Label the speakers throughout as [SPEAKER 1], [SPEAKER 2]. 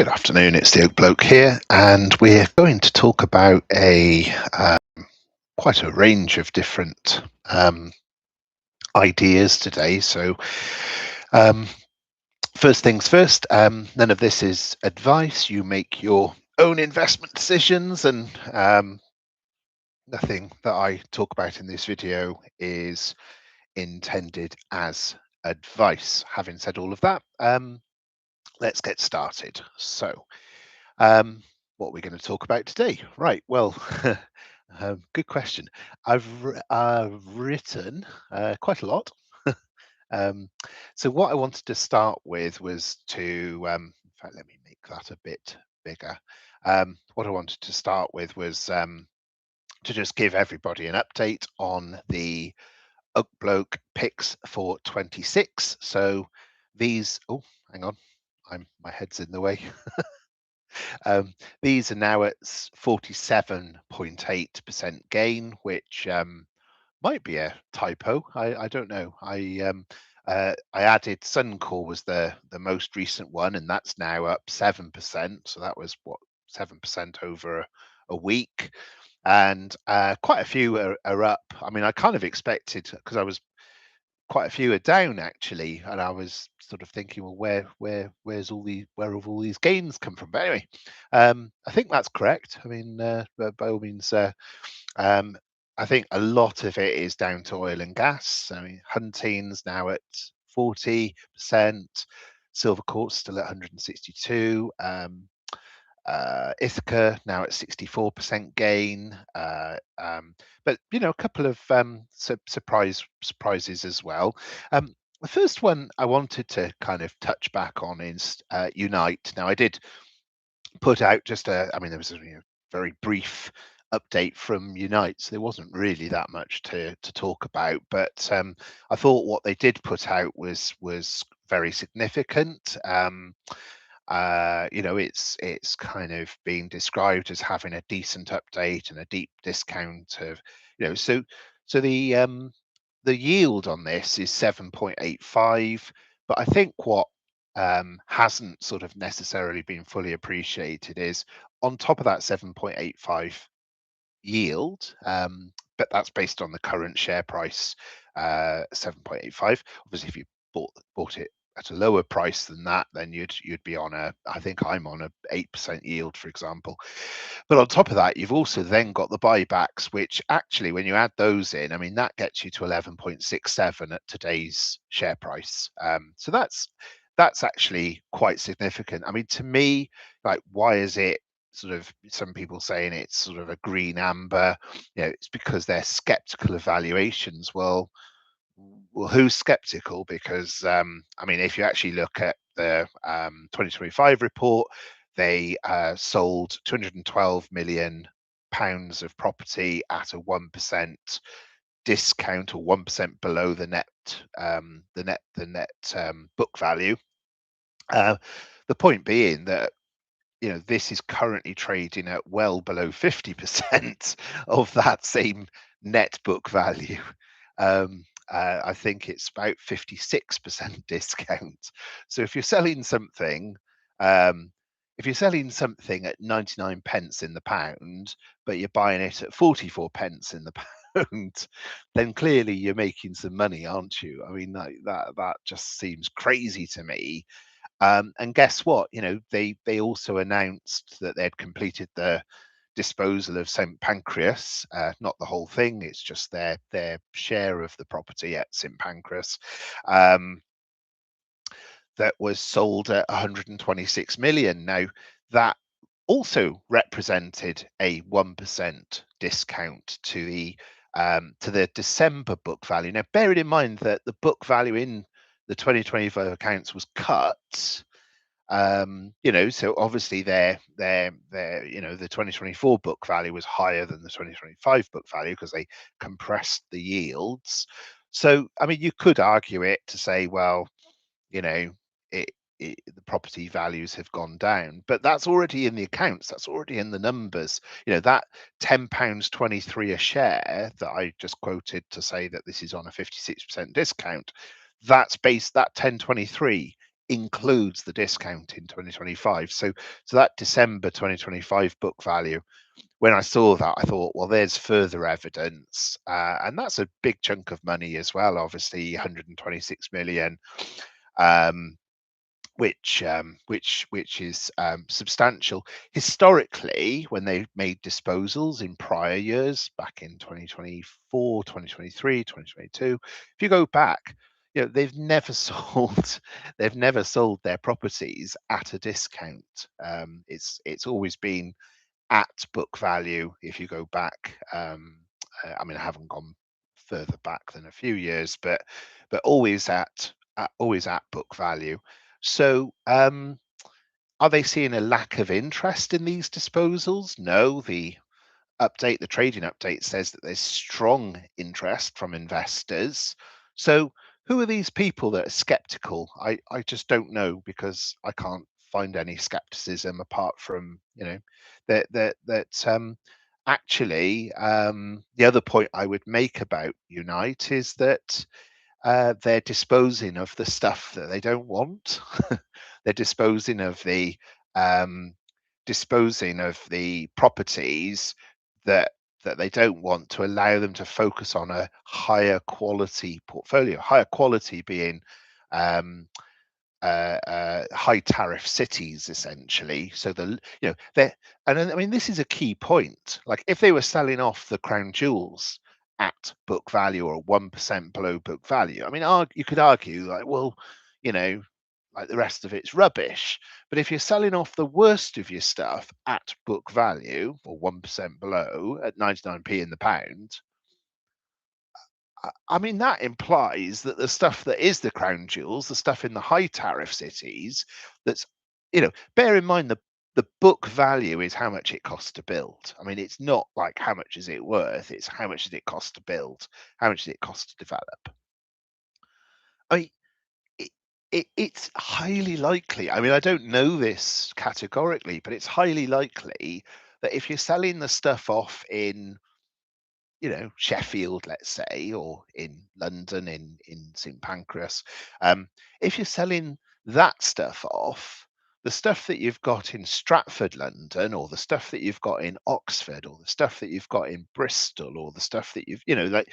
[SPEAKER 1] Good afternoon, it's the Bloke here, and we're going to talk about quite a range of different ideas today. So, um, first things first, none of this is advice. You make your own investment decisions, and nothing that I talk about in this video is intended as advice. Having said all of that, let's get started. So, what are we going to talk about today? Right. Well, good question. I've written quite a lot. um, so what I wanted to start with was to, in fact, let me make that a bit bigger. What I wanted to start with was to just give everybody an update on the Bloke picks for 26. So these, oh, hang on, my head's in the way. These are now at 47.8% gain, which might be a typo. I don't know. I added SUNCOR was the most recent one, and that's now up 7%. So that was what 7% over a week, and quite a few are up. I mean, I kind of expected because I was quite a few are down actually, and I was sort of thinking, well, where have all these gains come from? But anyway, I think that's correct. I mean, by all means, um, I think a lot of it is down to oil and gas. I mean, Hunting's now at 40%, Silver Court's still at 162. Ithaca now at 64% gain, but a couple of surprises as well. The first one I wanted to kind of touch back on is Unite. Now I did put out just I mean there was a very brief update from Unite, so there wasn't really that much to talk about. But I thought what they did put out was very significant. It's kind of being described as having a decent update and a deep discount of, so the yield on this is 7.85, but I think what hasn't sort of necessarily been fully appreciated is on top of that 7.85 yield, but that's based on the current share price, 7.85. Obviously, if you bought it at a lower price than that, then you'd be on I think I'm on a 8% yield, for example. But on top of that, you've also then got the buybacks, which actually, when you add those in, I mean, that gets you to 11.67 at today's share price. So that's actually quite significant. I mean, to me, like, why is it sort of, some people saying it's sort of a green amber? It's because they're skeptical of valuations. Well, who's skeptical? Because I mean, if you actually look at the 2025 report, they sold 212 million pounds of property at a 1% discount, or 1% below the net book value. The point being that this is currently trading at well below 50% of that same net book value. I think it's about 56% discount. So if you're selling something, at 99 pence in the pound, but you're buying it at 44 pence in the pound, then clearly you're making some money, aren't you? I mean, that just seems crazy to me. And guess what? They also announced that they'd completed the disposal of St Pancras, not the whole thing. It's just their share of the property at St Pancras, that was sold at 126 million. Now that also represented a 1% discount to the December book value. Now, bearing in mind that the book value in the 2025 accounts was cut, so obviously the 2024 book value was higher than the 2025 book value because they compressed the yields. So, I mean, you could argue it to say, well, the property values have gone down, but that's already in the accounts. That's already in the numbers. That £10.23 a share that I just quoted to say that this is on a 56% discount. That 10.23 includes the discount in 2025. So that December 2025 book value, when I saw that, I thought, well, there's further evidence, and that's a big chunk of money as well. Obviously, 126 million, um, which is substantial. Historically, when they made disposals in prior years, back in 2024, 2023, 2022, if you go back, they've never sold their properties at a discount. It's always been at book value. If you go back, I mean, I haven't gone further back than a few years, but always at book value. So, are they seeing a lack of interest in these disposals? No, the trading update says that there's strong interest from investors. So who are these people that are skeptical? I just don't know, because I can't find any skepticism apart from, that actually, the other point I would make about Unite is that they're disposing of the stuff that they don't want. They're um, disposing of the properties that they don't want, to allow them to focus on a higher quality portfolio. Higher quality being high tariff cities, essentially. So they're, and I mean, this is a key point. Like, if they were selling off the crown jewels at book value or 1% below book value, I mean, you could argue, like, well, like, the rest of it's rubbish. But if you're selling off the worst of your stuff at book value or 1% below at 99p in the pound, I mean, that implies that the stuff that is the crown jewels, the stuff in the high tariff cities, that's, bear in mind, the book value is how much it costs to build. I mean, it's not like how much is it worth, it's how much does it cost to build, how much does it cost to develop. I mean, it's highly likely. I mean, I don't know this categorically, but it's highly likely that if you're selling the stuff off in, Sheffield, let's say, or in London, in St Pancras, if you're selling that stuff off, the stuff that you've got in Stratford, London, or the stuff that you've got in Oxford, or the stuff that you've got in Bristol, or the stuff that you've, like,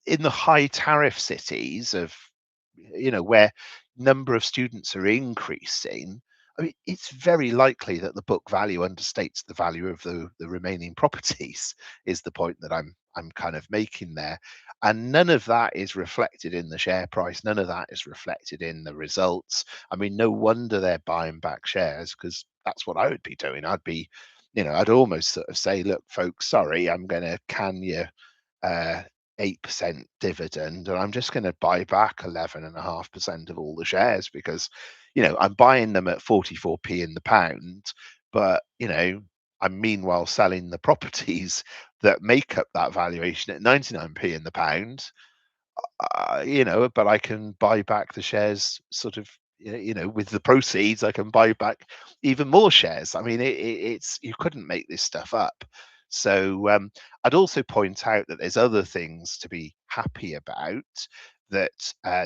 [SPEAKER 1] in the high tariff cities of, where number of students are increasing, I mean, it's very likely that the book value understates the value of the remaining properties, is the point that I'm kind of making there. And none of that is reflected in the share price. None of that is reflected in the results. I mean, no wonder they're buying back shares, because that's what I would be doing. I'd almost sort of say, look, folks, sorry, I'm going to can you 8% dividend, and I'm just going to buy back 11.5% of all the shares, because I'm buying them at 44p in the pound, but I'm meanwhile selling the properties that make up that valuation at 99p in the pound. But I can buy back the shares, sort of, with the proceeds, I can buy back even more shares. I mean, it's, you couldn't make this stuff up. So I'd also point out that there's other things to be happy about. That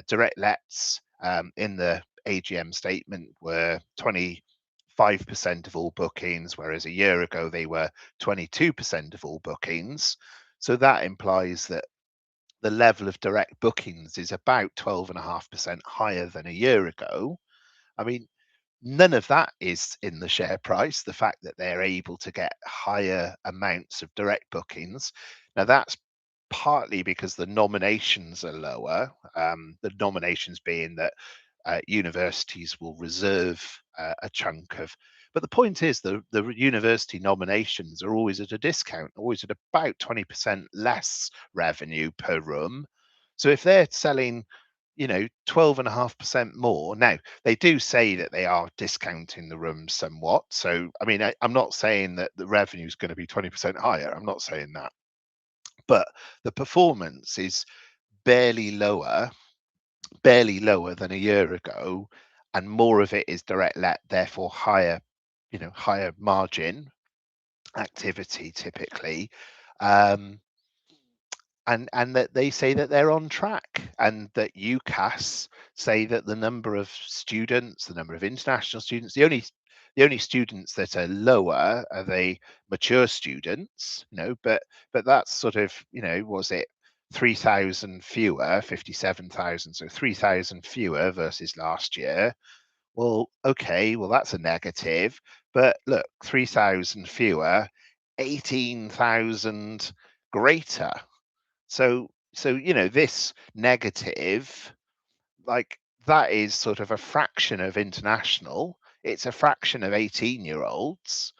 [SPEAKER 1] direct lets in the AGM statement were 25% of all bookings, whereas a year ago they were 22% of all bookings. So that implies that the level of direct bookings is about 12.5% higher than a year ago. I mean, none of that is in the share price. The fact that they're able to get higher amounts of direct bookings. Now, that's partly because the nominations are lower. The nominations being that universities will reserve a chunk of. But the point is, the university nominations are always at a discount, always at about 20% less revenue per room. So if they're selling, 12.5% more. Now, they do say that they are discounting the rooms somewhat. So, I mean, I'm not saying that the revenue is going to be 20% higher. I'm not saying that. But the performance is barely lower than a year ago, and more of it is direct let, therefore higher, higher margin activity typically. Um, and that they say that they're on track, and that UCAS say that the number of students, the number of international students, the only students that are lower are the mature students, but that's sort of, was it 3,000 fewer, 57,000, so 3,000 fewer versus last year. Well, okay, well that's a negative, but look, 3,000 fewer, 18,000 greater. So this negative, like, that is sort of a fraction of international. It's a fraction of 18-year-olds.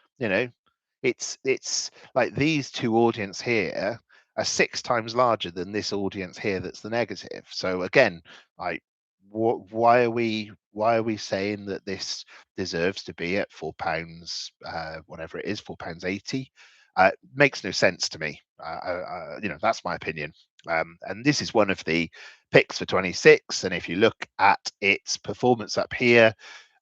[SPEAKER 1] It's like these two audience here are 6 times larger than this audience here that's the negative. So again, like, why are we saying that this deserves to be at £4, whatever it is, £4.80? Makes no sense to me. That's my opinion. And this is one of the picks for 26. And if you look at its performance up here,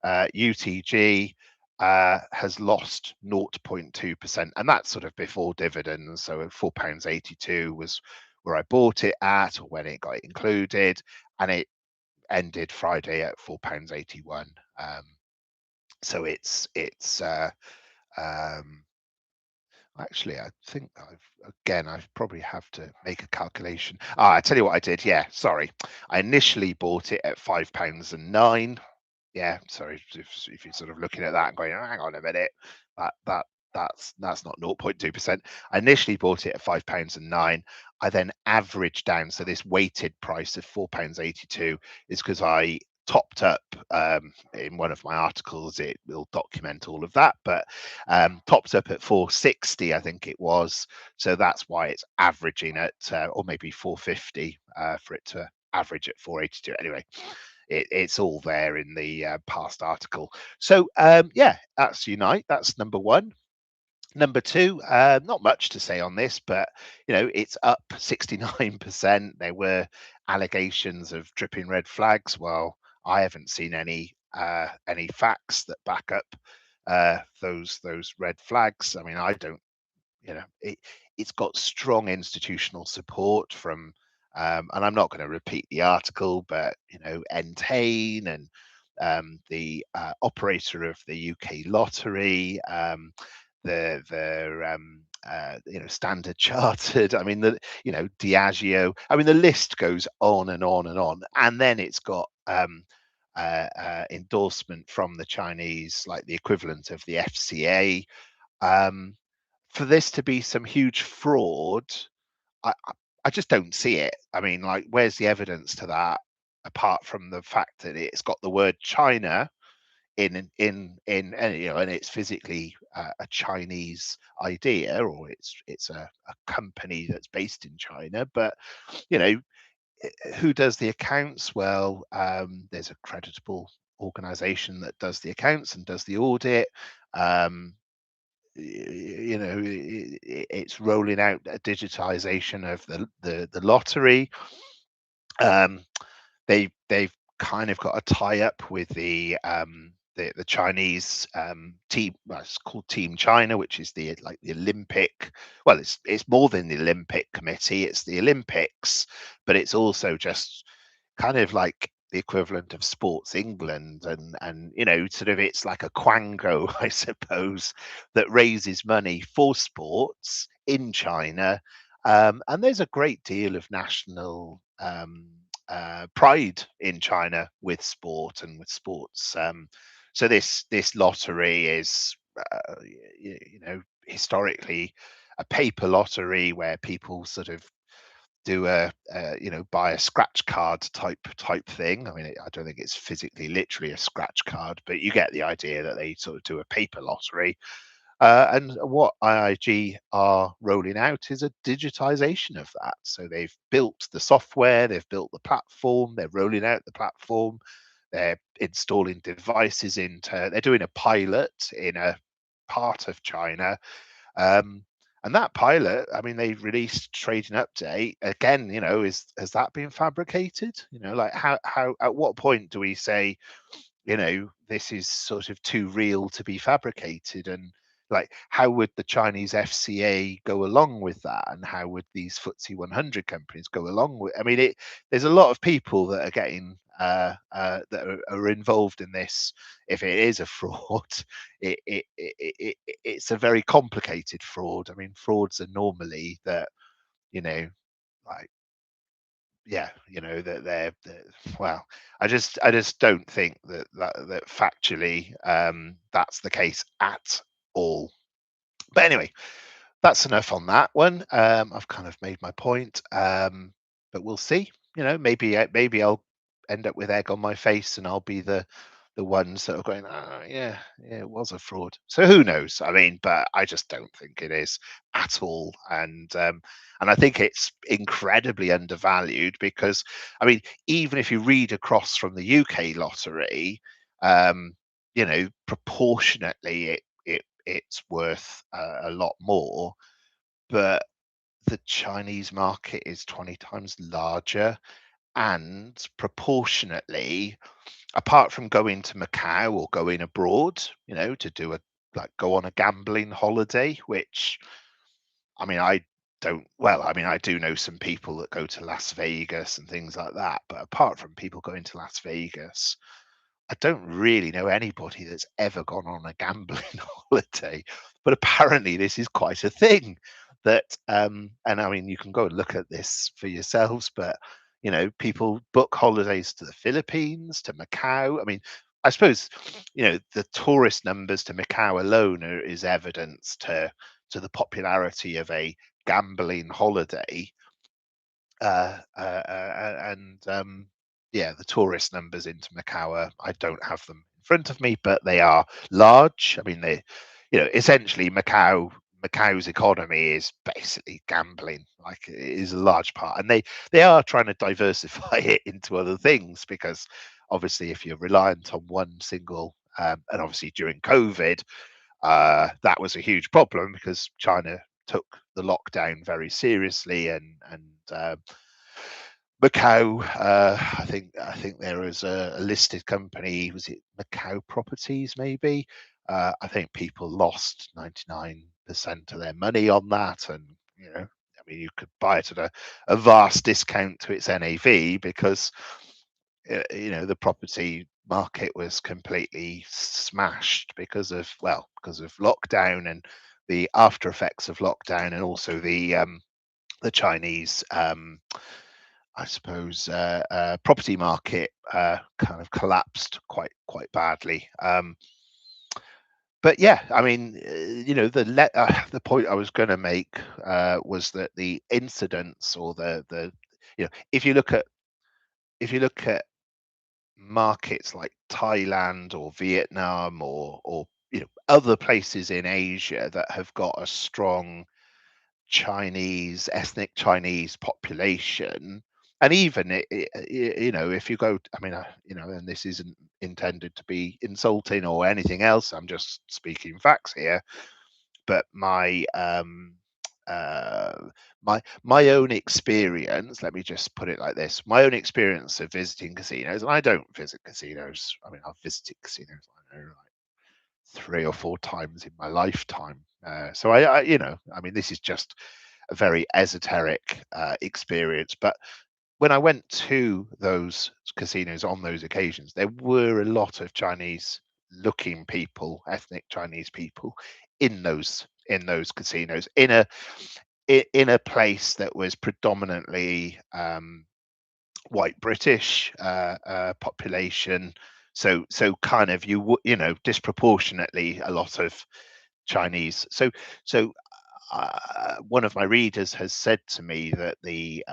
[SPEAKER 1] UTG has lost 0.2%, and that's sort of before dividends. So £4.82 was where I bought it at, or when it got included, and it ended Friday at £4.81. So it's actually, I think I probably have to make a calculation. I tell you what I did. Yeah, sorry. I initially bought it at £5.09. Yeah, sorry, if you're sort of looking at that and going, oh, hang on a minute, that's not 0.2%. I initially bought it at £5.09. I then averaged down. So this weighted price of £4.82 is because I topped up in one of my articles. It will document all of that, but topped up at 460, I think it was. So that's why it's averaging at, or maybe 450 for it to average at 482. Anyway, it's all there in the past article. So yeah, that's Unite. That's number one. Number two, not much to say on this, but it's up 69%. There were allegations of dripping red flags. Well, I haven't seen any facts that back up those red flags. I mean, I don't. It's got strong institutional support from, and I'm not going to repeat the article, but Entain and the operator of the UK lottery, Standard Chartered. I mean, Diageo. I mean, the list goes on and on and on. And then it's got endorsement from the Chinese, like the equivalent of the FCA. For this to be some huge fraud, I just don't see it. I mean, like, where's the evidence to that, apart from the fact that it's got the word China in and it's physically a Chinese idea, or it's a company that's based in China. But who does the accounts? Well, there's a creditable organization that does the accounts and does the audit. It's rolling out a digitization of the lottery. They've kind of got a tie up with the Chinese team. Well, it's called Team China, which is the Olympic. Well, it's more than the Olympic Committee. It's the Olympics, but it's also just kind of like the equivalent of Sports England, and sort of, it's like a quango, I suppose, that raises money for sports in China. And there's a great deal of national pride in China with sport and with sports. So this lottery is, historically a paper lottery where people sort of do buy a scratch card type thing. I mean, I don't think it's physically literally a scratch card, but you get the idea that they sort of do a paper lottery. And what IIG are rolling out is a digitization of that. So they've built the software, they've built the platform, they're rolling out the platform, they're installing devices they're doing a pilot in a part of China. And that pilot, I mean, they released trading update again. Has that been fabricated? Like, how at what point do we say, this is sort of too real to be fabricated? And like, how would the Chinese FCA go along with that, and how would these FTSE 100 companies go along with? I mean, there's a lot of people that are getting are involved in this. If it is a fraud, it's a very complicated fraud. I mean, frauds are normally that, you know, like, yeah, that they're well, I just don't think that factually that's the case at all. But anyway, that's enough on that one. I've kind of made my point, but we'll see. Maybe I'll end up with egg on my face, and I'll be the ones that are going, oh, yeah, it was a fraud. So who knows? I mean, but I just don't think it is at all, and I think it's incredibly undervalued because, I mean, even if you read across from the UK lottery, proportionately it's worth a lot more, but the Chinese market is 20 times larger, and proportionately, apart from going to Macau or going abroad, to do go on a gambling holiday, which, I mean, I do know some people that go to Las Vegas and things like that, but apart from people going to Las Vegas, I don't really know anybody that's ever gone on a gambling holiday, but apparently this is quite a thing and I mean, you can go and look at this for yourselves, but people book holidays to the Philippines, to Macau. I mean, I suppose, the tourist numbers to Macau alone is evidence to the popularity of a gambling holiday, and yeah, the tourist numbers into Macau I don't have them in front of me, but they are large. I mean, essentially Macau's economy is basically gambling. Like, it is a large part, and they are trying to diversify it into other things, because obviously if you're reliant on one single, and obviously during COVID, that was a huge problem because China took the lockdown very seriously, and Macau, I think there was a listed company. Was it Macau Properties? Maybe. I think people lost 99% of their money on that, and I mean, you could buy it at a vast discount to its NAV, because the property market was completely smashed because of lockdown and the after effects of lockdown, and also the Chinese, I suppose, property market kind of collapsed quite badly. But yeah, I mean, the point I was going to make was that the incidents, or the if you look at markets like Thailand or Vietnam, or other places in Asia that have got a strong ethnic Chinese population, and even if you go, I mean, and this isn't intended to be insulting or anything else. I'm just speaking facts here. But uh, my own experience, let me just put it like this: my own experience of visiting casinos, and I don't visit casinos. I mean, I've visited casinos, I don't know, like 3 or 4 times in my lifetime. So I mean, this is just a very esoteric experience. But when I went to those casinos on those occasions, there were a lot of Chinese-looking people, ethnic Chinese people, in those casinos, in a place that was predominantly white British population. So kind of disproportionately a lot of Chinese. So one of my readers has said to me that it-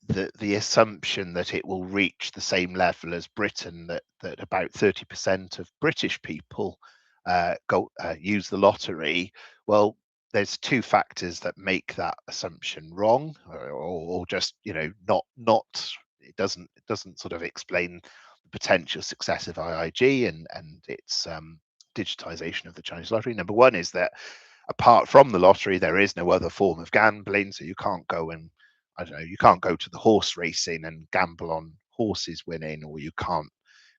[SPEAKER 1] the assumption that it will reach the same level as Britain, that about 30% of British people use the lottery. Well, there's two factors that make that assumption wrong, or just not it doesn't sort of explain the potential success of IIG and its digitization of the Chinese lottery. Number one is that apart from the lottery, there is no other form of gambling. So you can't go and, I don't know, you can't go to the horse racing and gamble on horses winning, or you can't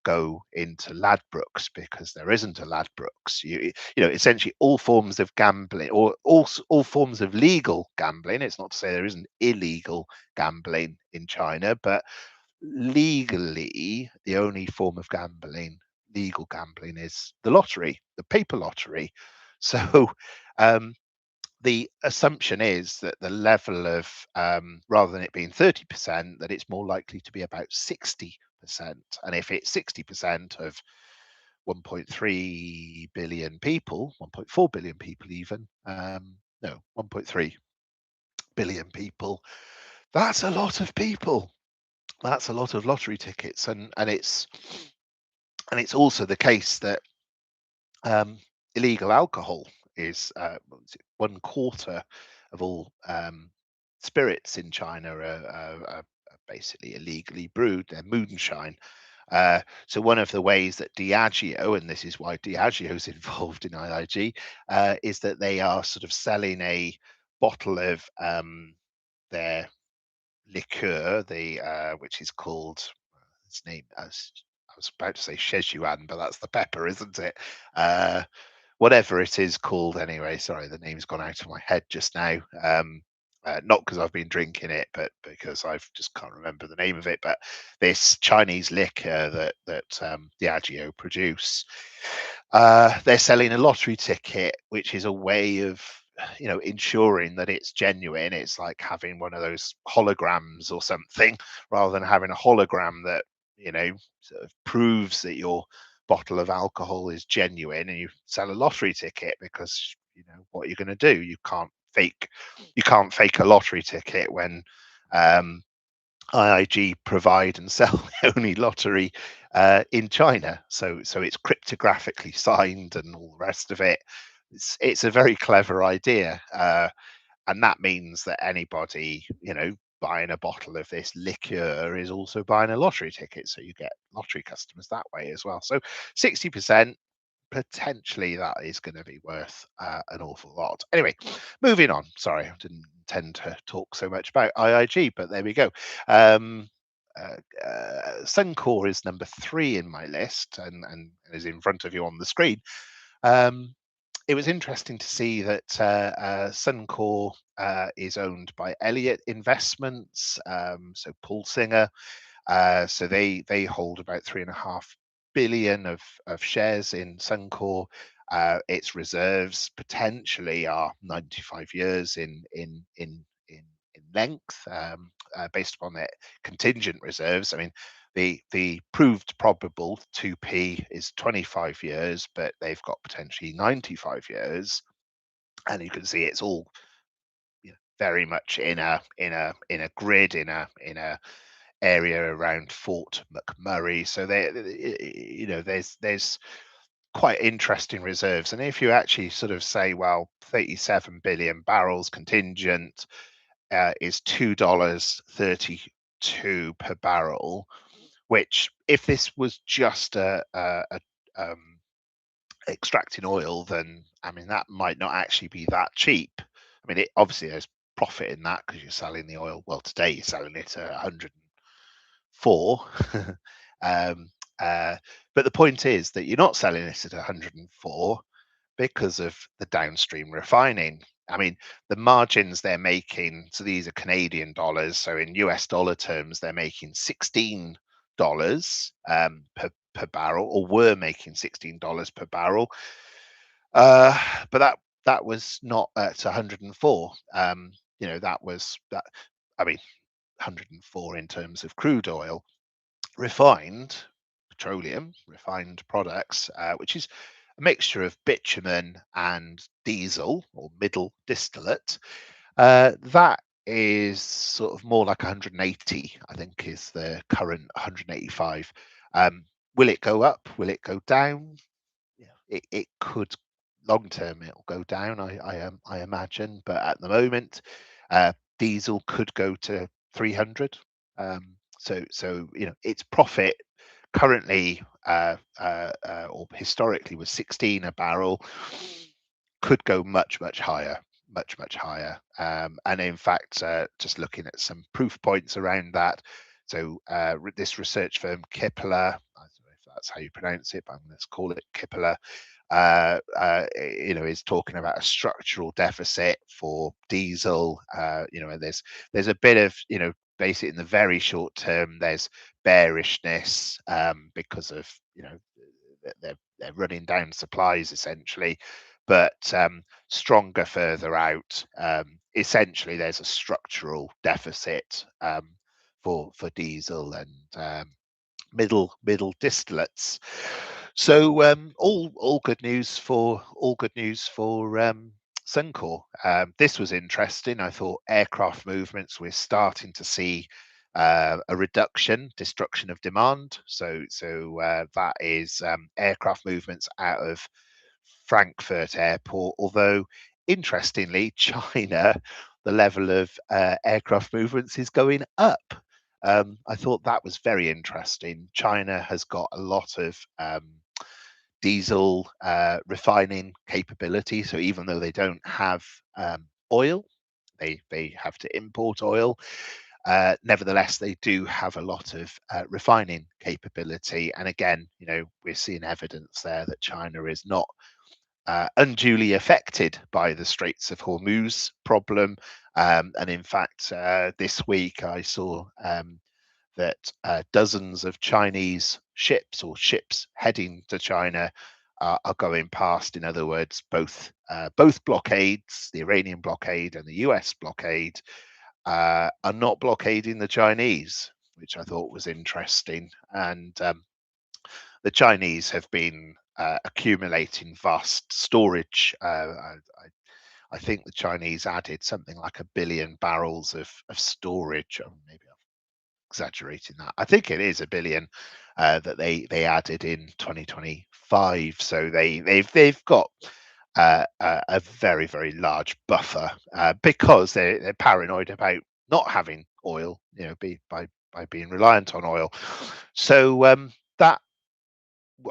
[SPEAKER 1] go into Ladbrokes because there isn't a Ladbrokes. You know, essentially all forms of gambling, or all forms of legal gambling. It's not to say there isn't illegal gambling in China, but legally, the only form of gambling, legal gambling, is the lottery, the paper lottery. So the assumption is that the level of, rather than it being 30%, that it's more likely to be about 60%. And if it's 60% of 1.3 billion people, 1.4 billion people even, no, 1.3 billion people, that's a lot of people. That's a lot of lottery tickets. And it's also the case that illegal alcohol is 1/4 of all spirits in China are basically illegally brewed. They're moonshine. So one of the ways that Diageo, and this is why Diageo is involved in IIG, is that they are sort of selling a bottle of their liqueur, which is called, its name, as I was about to say Szechuan, but that's the pepper, isn't it? Whatever it is called anyway. Sorry, the name's gone out of my head just now. Not because I've been drinking it, but because I've just can't remember the name of it. But this Chinese liquor that Diageo produce, they're selling a lottery ticket, which is a way of, you know, ensuring that it's genuine. It's like having one of those holograms or something, rather than having a hologram that, you know, sort of proves that your bottle of alcohol is genuine, and you sell a lottery ticket because, you know, what are you going to do? You can't fake a lottery ticket when IIG provide and sell the only lottery in China. So it's cryptographically signed and all the rest of it. It's a very clever idea, and that means that anybody, you know, buying a bottle of this liqueur is also buying a lottery ticket. So you get lottery customers that way as well. So 60%, potentially that is going to be worth an awful lot. Anyway, moving on. Sorry, I didn't intend to talk so much about IIG, but there we go. SUNCOR is number 3 in my list, and is in front of you on the screen. It was interesting to see that SUNCOR is owned by Elliott Investments, so Paul Singer. So they hold about 3.5 billion of shares in SUNCOR. Its reserves potentially are 95 years in length, based upon their contingent reserves. I mean, the proved probable 2P is 25 years, but they've got potentially 95 years, and you can see it's all, you know, very much in a grid, in a area around Fort McMurray. So you know, there's quite interesting reserves. And if you actually sort of say, well, 37 billion barrels contingent is $2.32 per barrel, which, if this was just extracting oil, then I mean that might not actually be that cheap. I mean, obviously there's profit in that because you're selling the oil. Well, today you're selling it at 104. But the point is that you're not selling it at 104 because of the downstream refining. I mean, the margins they're making, so these are Canadian dollars. So in US dollar terms, they're making $16 per barrel, or were making $16 per barrel. But that was not at 104. You know, that was that. I mean, 104 in terms of crude oil. Refined petroleum, refined products, which is a mixture of bitumen and diesel, or middle distillate, that is sort of more like 180, I think, is the current 185. Will it go up? Will it go down? Yeah, it could. Long term, it'll go down, I imagine, but at the moment, diesel could go to 300. So you know, its profit currently, or historically, was 16 a barrel. Could go much higher, much higher. And in fact, just looking at some proof points around that. So this research firm KLAR, I don't know if that's how you pronounce it, but let's call it Kipler, is talking about a structural deficit for diesel. And there's a bit of, basically in the very short term, there's bearishness because of, they're running down supplies essentially, but stronger further out. Essentially, there's a structural deficit for diesel and middle distillates. So all good news for SUNCOR. This was interesting. I thought aircraft movements, we're starting to see a destruction of demand. So that is aircraft movements out of Frankfurt Airport. Although interestingly, China, the level of aircraft movements is going up. I thought that was very interesting. China has got a lot of diesel refining capability. So even though they don't have oil, they have to import oil. Nevertheless, they do have a lot of refining capability. And again, we're seeing evidence there that China is not unduly affected by the Straits of Hormuz problem. And in fact, this week I saw that dozens of Chinese ships or ships heading to China are going past. In other words, both blockades, the Iranian blockade and the US blockade, are not blockading the Chinese, which I thought was interesting. And the Chinese have been accumulating vast storage. I think the Chinese added something like 1 billion barrels of storage. Or maybe I'm exaggerating that. I think it is 1 billion that they added in 2025. So they've got a very, very large buffer because they're paranoid about not having oil, by being reliant on oil. So that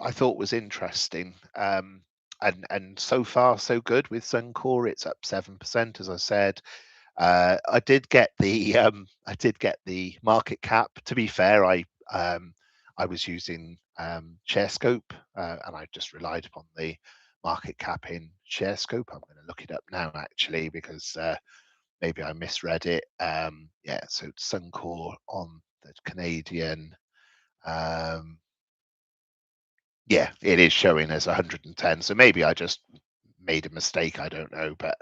[SPEAKER 1] I thought was interesting. And so far so good with SUNCOR. It's up 7%, as I said. I did get the market cap. To be fair, I was using ShareScope, and I just relied upon the market cap in ShareScope. I'm going to look it up now actually, because maybe I misread it. So SUNCOR on the Canadian. It is showing as 110. So maybe I just made a mistake. I don't know, but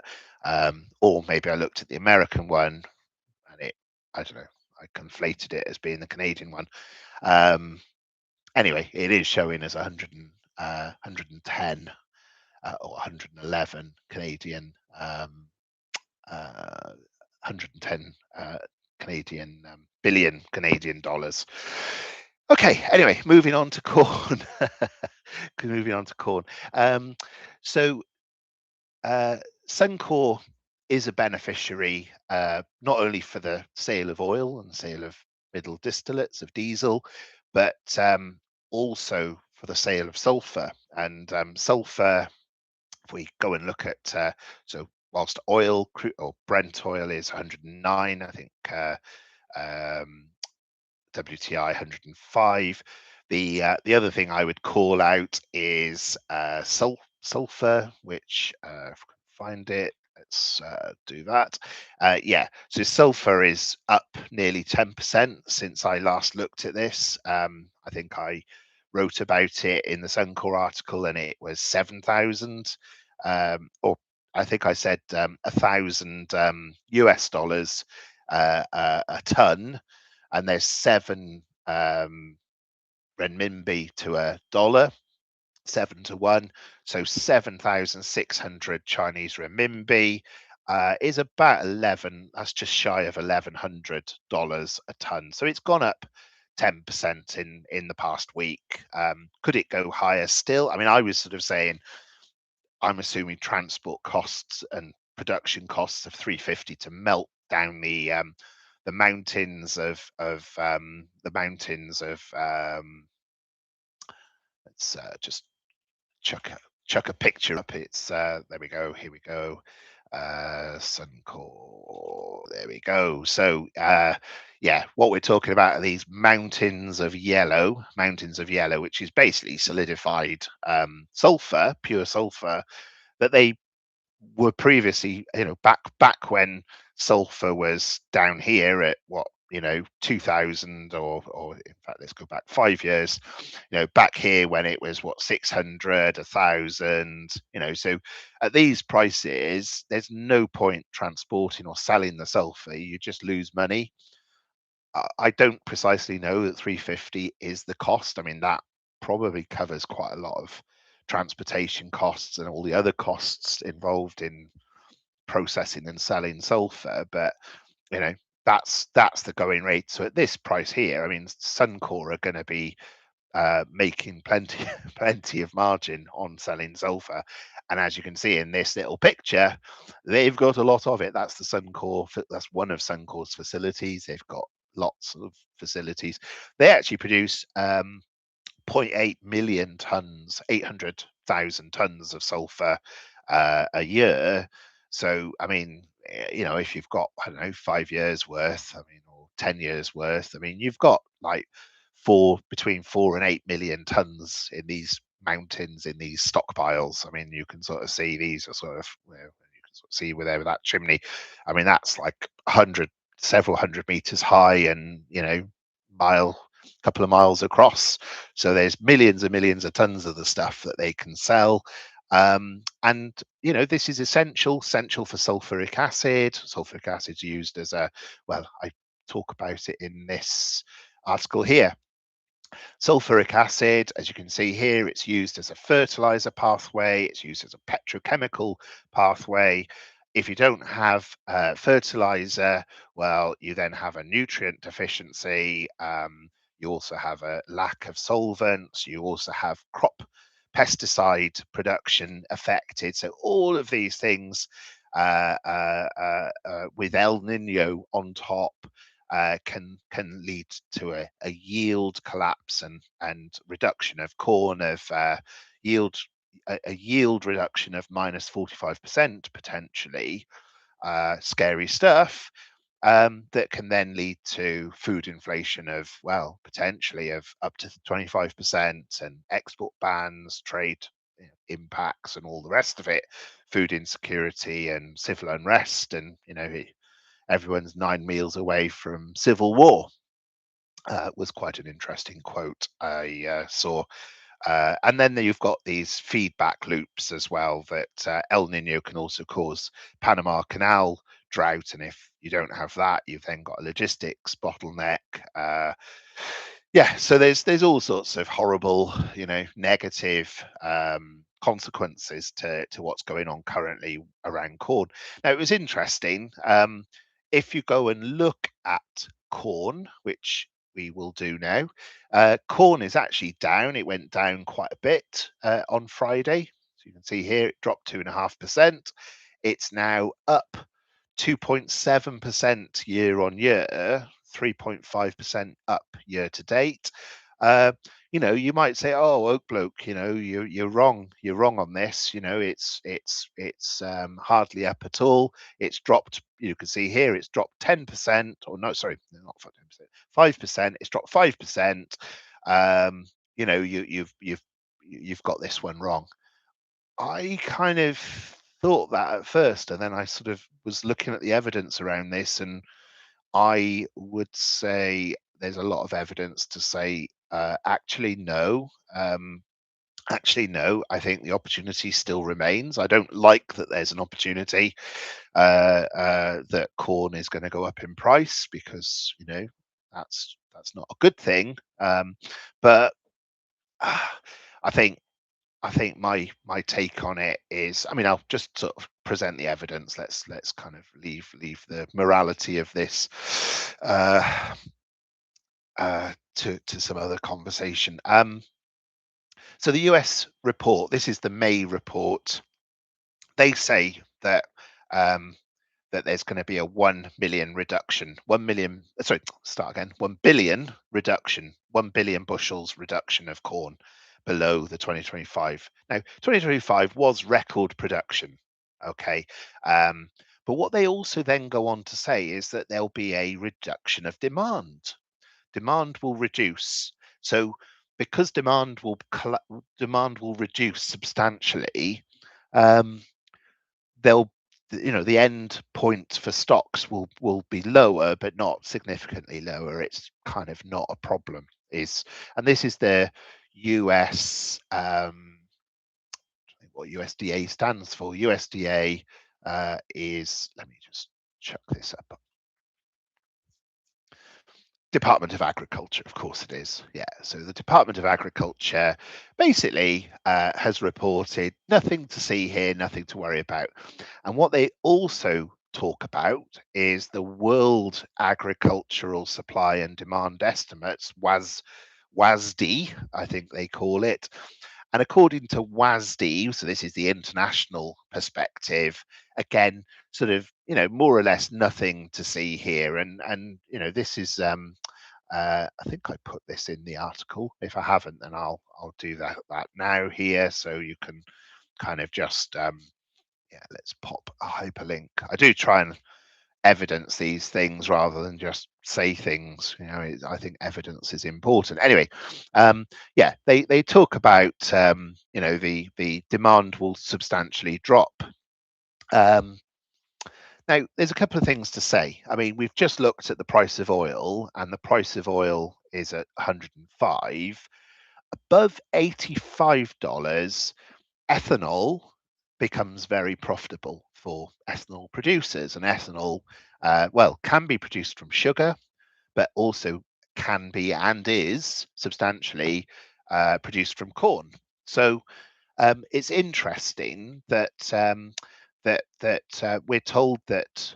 [SPEAKER 1] or maybe I looked at the American one and I don't know. I conflated it as being the Canadian one. Anyway, it is showing as 110 or 111 Canadian, 110 Canadian billion Canadian dollars. Okay, anyway, moving on to corn. So SUNCOR is a beneficiary not only for the sale of oil and sale of middle distillates of diesel, but also for the sale of sulfur. And sulfur, if we go and look at, so whilst oil, crude or Brent oil is 109, I think WTI 105. The other thing I would call out is sulfur, which if I can find it, let's do that. So sulfur is up nearly 10% since I last looked at this. I think I wrote about it in the SUNCOR article, and it was 7,000, or I think I said $1,000 US dollars a ton, and there's 7 renminbi to a dollar, 7 to 1. So 7,600 Chinese renminbi is about 11. That's just shy of $1,100 a ton. So it's gone up 10% in the past week. Could it go higher still? I mean, I was sort of saying, I'm assuming transport costs and production costs of 350 to melt down the mountains of let's just chuck a picture up. It's there we go. Here we go. SUNCOR. There we go. So yeah, what we're talking about are these mountains of yellow, which is basically solidified sulfur, pure sulfur, that they were previously, back when sulfur was down here at what, 2000, or in fact, let's go back 5 years, back here when it was what, 600, 1000, so at these prices, there's no point transporting or selling the sulfur. You just lose money. I don't precisely know that 350 is the cost. I mean, that probably covers quite a lot of transportation costs and all the other costs involved in processing and selling sulfur, but that's the going rate. So at this price here, I mean, SUNCOR are going to be making plenty plenty of margin on selling sulfur, and as you can see in this little picture, they've got a lot of it. That's the SUNCOR. That's one of SUNCOR's facilities. They've got lots of facilities. They actually produce 0.8 million tons, 800,000 tons of sulfur a year. So, I mean, if you've got, I don't know, 5 years worth, I mean, or 10 years worth, I mean, you've got like between 4 and 8 million tons in these mountains, in these stockpiles. I mean, you can sort of see these are sort of, you can sort of see where there that chimney. I mean, that's like several hundred meters high, and couple of miles across. So there's millions and millions of tons of the stuff that they can sell. And this is essential for sulfuric acid. Sulfuric acid is used as I talk about it in this article here. Sulfuric acid, as you can see here, it's used as a fertilizer pathway, it's used as a petrochemical pathway. If you don't have fertilizer, well, you then have a nutrient deficiency. You also have a lack of solvents. You also have crop pesticide production affected. So all of these things with El Nino on top can lead to a yield collapse and reduction of corn, of yield a yield reduction of minus 45% potentially. Scary stuff. That can then lead to food inflation of, well, potentially of up to 25%, and export bans, trade impacts, and all the rest of it, food insecurity and civil unrest, and everyone's 9 meals away from civil war. Was quite an interesting quote I saw. And then you've got these feedback loops as well, that El Nino can also cause Panama Canal drought, and if you don't have that, you've then got a logistics bottleneck. So there's all sorts of horrible, negative consequences to what's going on currently around corn. Now, it was interesting. If you go and look at corn, which we will do now, corn is actually down. It went down quite a bit on Friday. So you can see here it dropped 2.5%. It's now up 2.7% year on year, 3.5% up year to date. You might say, "Oh, Oak Bloke, you're wrong. You're wrong on this. It's hardly up at all. It's dropped. You can see here, it's dropped 10%, or no, sorry, not 10%, 5%. It's dropped 5%. You've got this one wrong." I kind of thought that at first, and then I sort of was looking at the evidence around this, and I would say there's a lot of evidence to say actually no. Actually, no, I think the opportunity still remains. I don't like that there's an opportunity that corn is going to go up in price, because that's not a good thing. But I think my take on it is, I mean, I'll just sort of present the evidence. Let's kind of leave the morality of this to some other conversation. So the US report, this is the May report. They say that that there's going to be a 1 million reduction, 1 million, sorry, start again, 1 billion reduction, 1 billion bushels reduction of corn below the 2025. Now, 2025 was record production. Okay. Um, but what they also then go on to say is that there'll be a reduction of demand. Demand will reduce. So because demand will reduce substantially, um, they'll the end point for stocks will be lower, but not significantly lower. It's kind of not a problem. And this is the US. What USDA stands for. USDA is, let me just check this up. Department of Agriculture, of course it is. Yeah, so the Department of Agriculture basically has reported nothing to see here, nothing to worry about. And what they also talk about is the World Agricultural Supply and Demand Estimates, WASD, I think they call it. And according to WASD, so this is the international perspective, again, sort of, more or less nothing to see here. And this is I think I put this in the article. If I haven't, then I'll do that now here, so you can kind of just yeah, let's pop a hyperlink. I do try and evidence these things rather than just say things. I think evidence is important. Anyway, yeah, they talk about the demand will substantially drop. Now, there's a couple of things to say. I mean, we've just looked at the price of oil, and the price of oil is at 105. Above $85, ethanol becomes very profitable for ethanol producers. And ethanol, well, can be produced from sugar, but also can be and is substantially produced from corn. So it's interesting that we're told that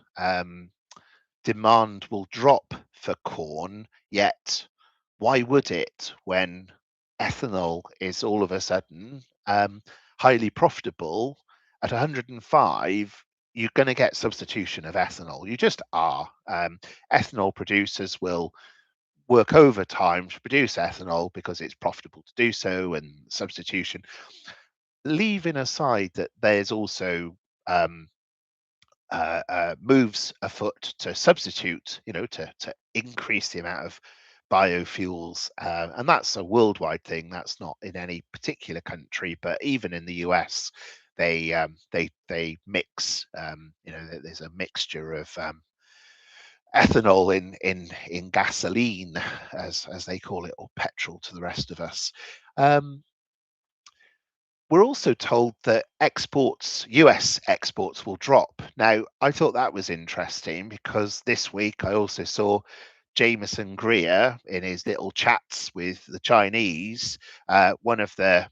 [SPEAKER 1] demand will drop for corn, yet why would it when ethanol is all of a sudden highly profitable at 105? You're going to get substitution of ethanol. You just are. Ethanol producers will work overtime to produce ethanol because it's profitable to do so, and substitution. Leaving aside that there's also um, moves afoot to substitute, to increase the amount of biofuels, and that's a worldwide thing. That's not in any particular country, but even in the US, they mix. There's a mixture of ethanol in gasoline, as they call it, or petrol to the rest of us. Um, we're also told that US exports will drop. Now, I thought that was interesting because this week I also saw Jameson Greer in his little chats with the Chinese. One of the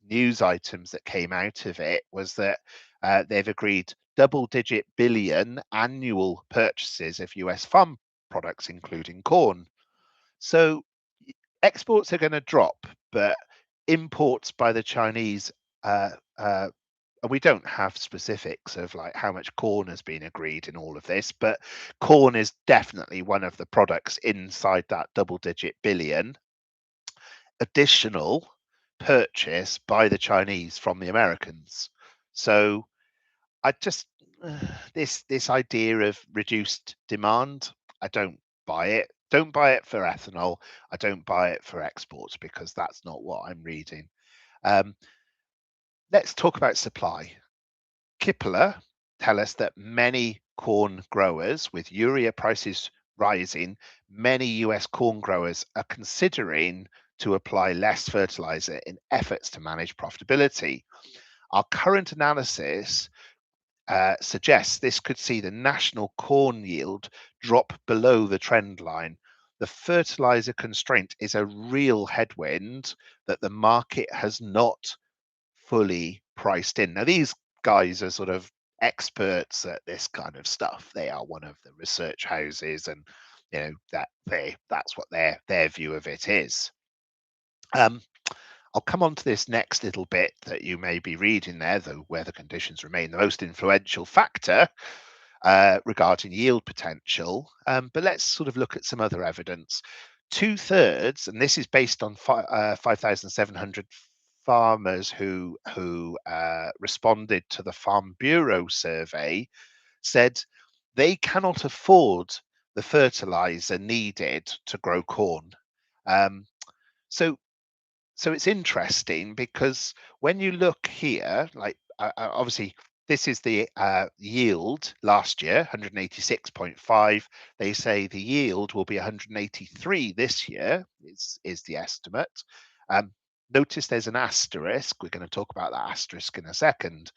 [SPEAKER 1] news items that came out of it was that they've agreed double-digit billion annual purchases of US farm products, including corn. So exports are going to drop, but imports by the Chinese, uh, uh, and we don't have specifics of like how much corn has been agreed in all of this, but corn is definitely one of the products inside that double-digit billion additional purchase by the Chinese from the Americans. So I just this idea of reduced demand, I don't buy it. Don't buy it for ethanol. I don't buy it for exports because that's not what I'm reading. Um, let's talk about supply. Kipler tell us that many corn growers, with urea prices rising, many US corn growers are considering to apply less fertilizer in efforts to manage profitability. Our current analysis suggests this could see the national corn yield drop below the trend line. The fertilizer constraint is a real headwind that the market has not fully priced in. Now, these guys are sort of experts at this kind of stuff. They are one of the research houses, and that's what their view of it is. I'll come on to this next little bit that you may be reading there, though weather conditions remain the most influential factor regarding yield potential. But let's sort of look at some other evidence. 2/3, and this is based on 5,700 farmers who responded to the Farm Bureau survey said they cannot afford the fertilizer needed to grow corn. Um, so so it's interesting because when you look here, like obviously this is the yield last year, 186.5. They say the yield will be 183 this year, is the estimate. Um, Notice there's an asterisk. We're going to talk about that asterisk in a second.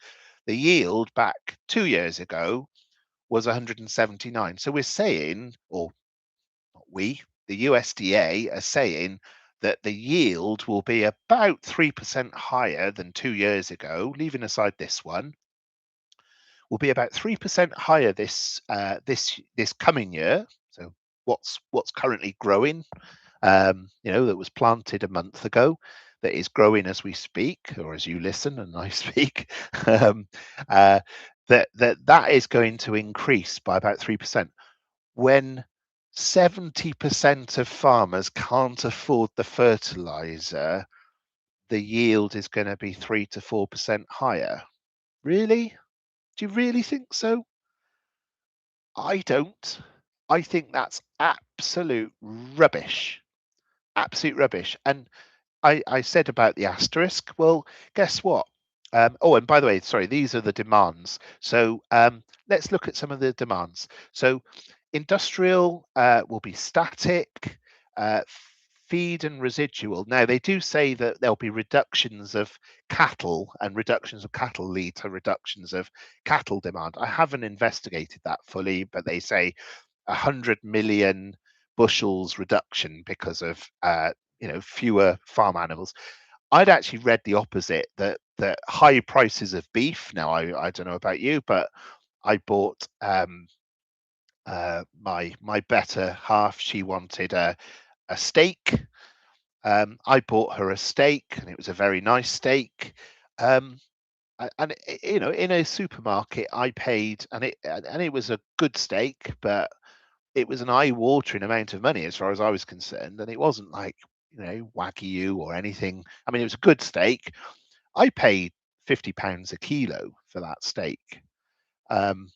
[SPEAKER 1] The yield back 2 years ago was 179. So we're saying, or not we, the USDA are saying that the yield will be about 3% higher than 2 years ago, leaving aside this one, will be about 3% higher this coming year. So what's currently growing, that was planted a month ago, that is growing as we speak, or as you listen and I speak, uh, that is going to increase by about 3%. When 70% of farmers can't afford the fertilizer, the yield is going to be 3 to 4% higher. Really? Do you really think so? I don't. I think that's absolute rubbish. Absolute rubbish. And I said about the asterisk. Well, guess what? Oh, and by the way, sorry, these are the demands. So let's look at some of the demands. So industrial will be static, uh, feed and residual. Now, they do say that there'll be reductions of cattle, and reductions of cattle lead to reductions of cattle demand. I haven't investigated that fully, but they say 100 million bushels reduction because of fewer farm animals. I'd actually read the opposite, that high prices of beef. Now I don't know about you, but I bought my better half. She wanted a steak. I bought her a steak, and it was a very nice steak. Um, and in a supermarket, I paid, and it was a good steak, but it was an eye-watering amount of money as far as I was concerned, and it wasn't like Wagyu or anything. I mean, it was a good steak. I paid £50 a kilo for that steak. Um,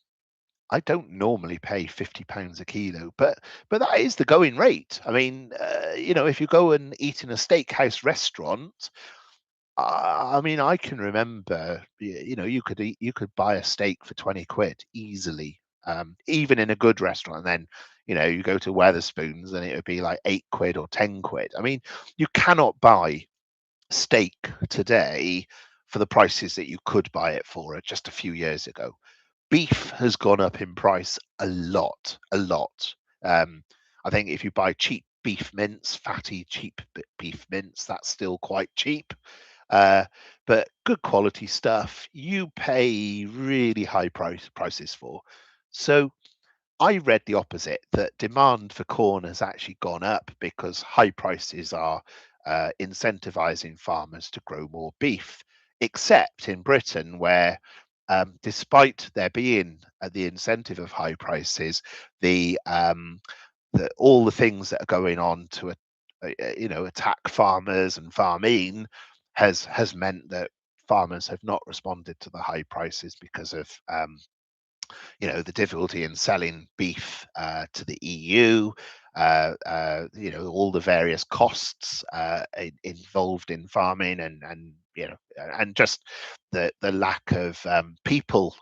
[SPEAKER 1] I don't normally pay £50 a kilo, but that is the going rate. I mean, if you go and eat in a steakhouse restaurant, I mean, I can remember, you could buy a steak for 20 quid easily, even in a good restaurant. And then, you go to Weatherspoons and it would be like 8 quid or 10 quid. I mean, you cannot buy steak today for the prices that you could buy it for just a few years ago. Beef has gone up in price a lot, a lot. I think if you buy cheap beef mince, fatty, cheap beef mince, that's still quite cheap. Uh, but good quality stuff, you pay really high prices for. So I read the opposite, that demand for corn has actually gone up because high prices are incentivizing farmers to grow more beef, except in Britain, where despite there being the incentive of high prices, all the things that are going on to attack farmers and farming has meant that farmers have not responded to the high prices because of the difficulty in selling beef to the EU, all the various costs involved in farming, and just the lack of people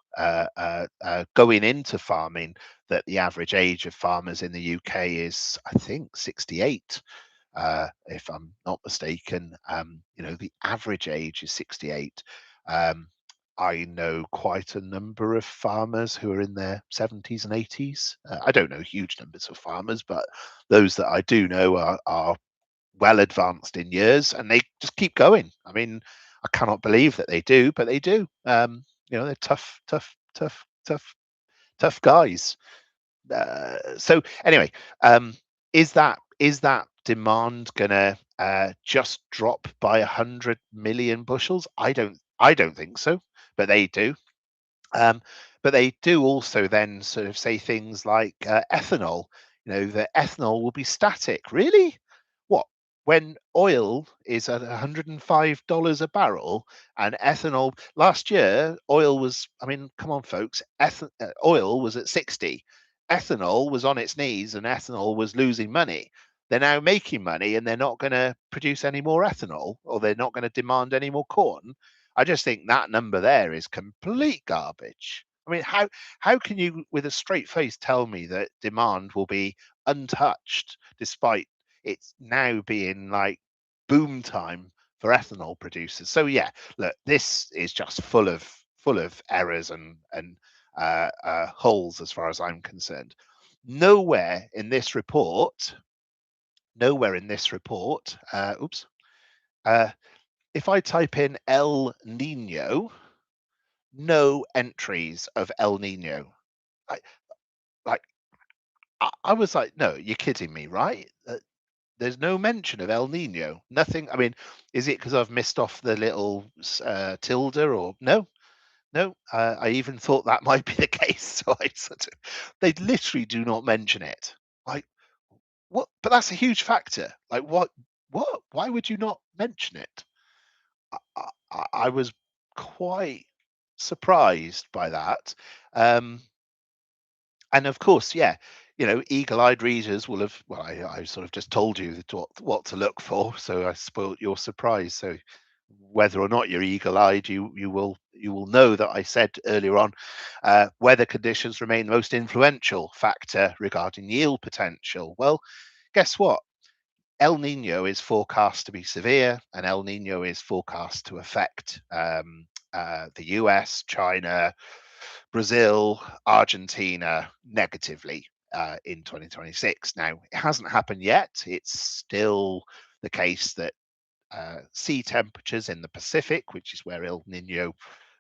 [SPEAKER 1] going into farming. That the average age of farmers in the UK is, I think, 68. If I'm not mistaken, the average age is 68. Um, I know quite a number of farmers who are in their 70s and 80s. I don't know huge numbers of farmers, but those that I do know are well advanced in years, and they just keep going. I mean, I cannot believe that they do, but they do. They're tough, tough, tough, tough, tough guys. So anyway, is that demand gonna just drop by 100 million bushels? I don't think so, but they do. But they do also then sort of say things like ethanol. The ethanol will be static. Really? What? when oil is at $105 a barrel and ethanol last year, oil was, I mean, come on, folks, oil was at 60. Ethanol was on its knees and ethanol was losing money. They're now making money and they're not going to produce any more ethanol, or they're not going to demand any more corn. I just think that number there is complete garbage. I mean, how can you, with a straight face, tell me that demand will be untouched despite it's now being like boom time for ethanol producers? So yeah, look, this is just full of errors and holes as far as I'm concerned. Nowhere in this report, oops, uh, if I type in El Nino, no entries of El Nino. I, like, I was like, no, you're kidding me, right? There's no mention of El Nino. Nothing. I mean, is it because I've missed off the little tilde or no? No, I even thought that might be the case. So they literally do not mention it. Like, what? But that's a huge factor. Like, what? What? Why would you not mention it? I was quite surprised by that. Um, and of course, yeah, eagle-eyed readers will have. Well, I sort of just told you what to look for, so I spoilt your surprise. So whether or not you're eagle-eyed, you will know that I said earlier on, weather conditions remain the most influential factor regarding yield potential. Well, guess what? El Nino is forecast to be severe, and El Nino is forecast to affect the US, China, Brazil, Argentina negatively in 2026. Now, it hasn't happened yet. It's still the case that sea temperatures in the Pacific, which is where El Nino,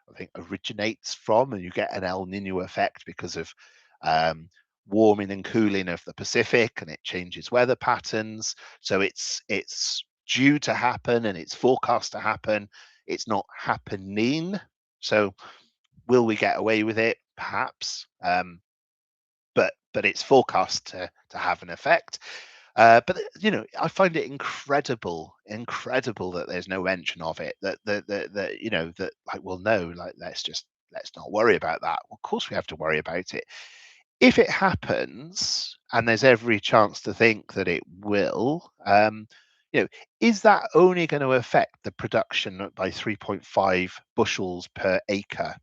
[SPEAKER 1] I think, originates from, and you get an El Nino effect because of um, warming and cooling of the Pacific, and it changes weather patterns. So it's due to happen, and it's forecast to happen. It's not happening. So will we get away with it? Perhaps. But it's forecast to have an effect. But I find it incredible that there's no mention of it. That like, well, no, like let's not worry about that. Well, of course we have to worry about it. If it happens, and there's every chance to think that it will, is that only going to affect the production by 3.5 bushels per acre?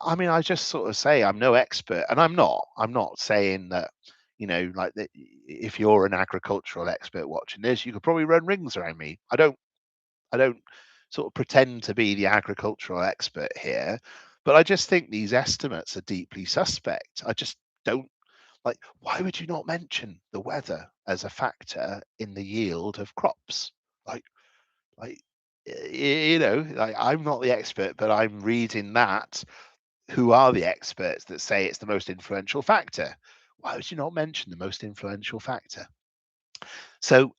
[SPEAKER 1] I mean, I just sort of say I'm no expert, and I'm not. I'm not saying that, like that. If you're an agricultural expert watching this, you could probably run rings around me. I don't. I don't sort of pretend to be the agricultural expert here, but I just think these estimates are deeply suspect. I just don't like. Why would you not mention the weather as a factor in the yield of crops? Like, like like, I'm not the expert, but I'm reading that. Who are the experts that say it's the most influential factor? Why would you not mention the most influential factor? So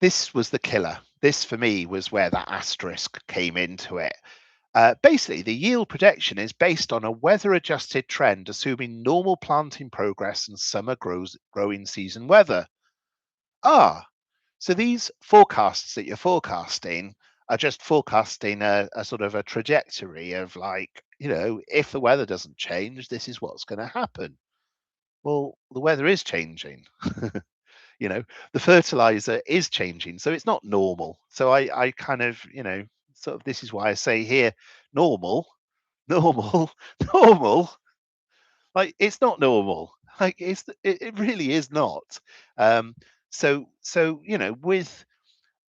[SPEAKER 1] this was the killer. This for me was where that asterisk came into it. Basically, the yield projection is based on a weather adjusted trend, assuming normal planting progress and summer growing season weather. So these forecasts that you're forecasting are just forecasting a sort of a trajectory of, like, if the weather doesn't change, this is what's going to happen. Well, the weather is changing. The fertilizer is changing, so it's not normal. So I kind of, sort of, this is why I say here, normal, normal, normal. Like, it's not normal. Like, it really is not. So with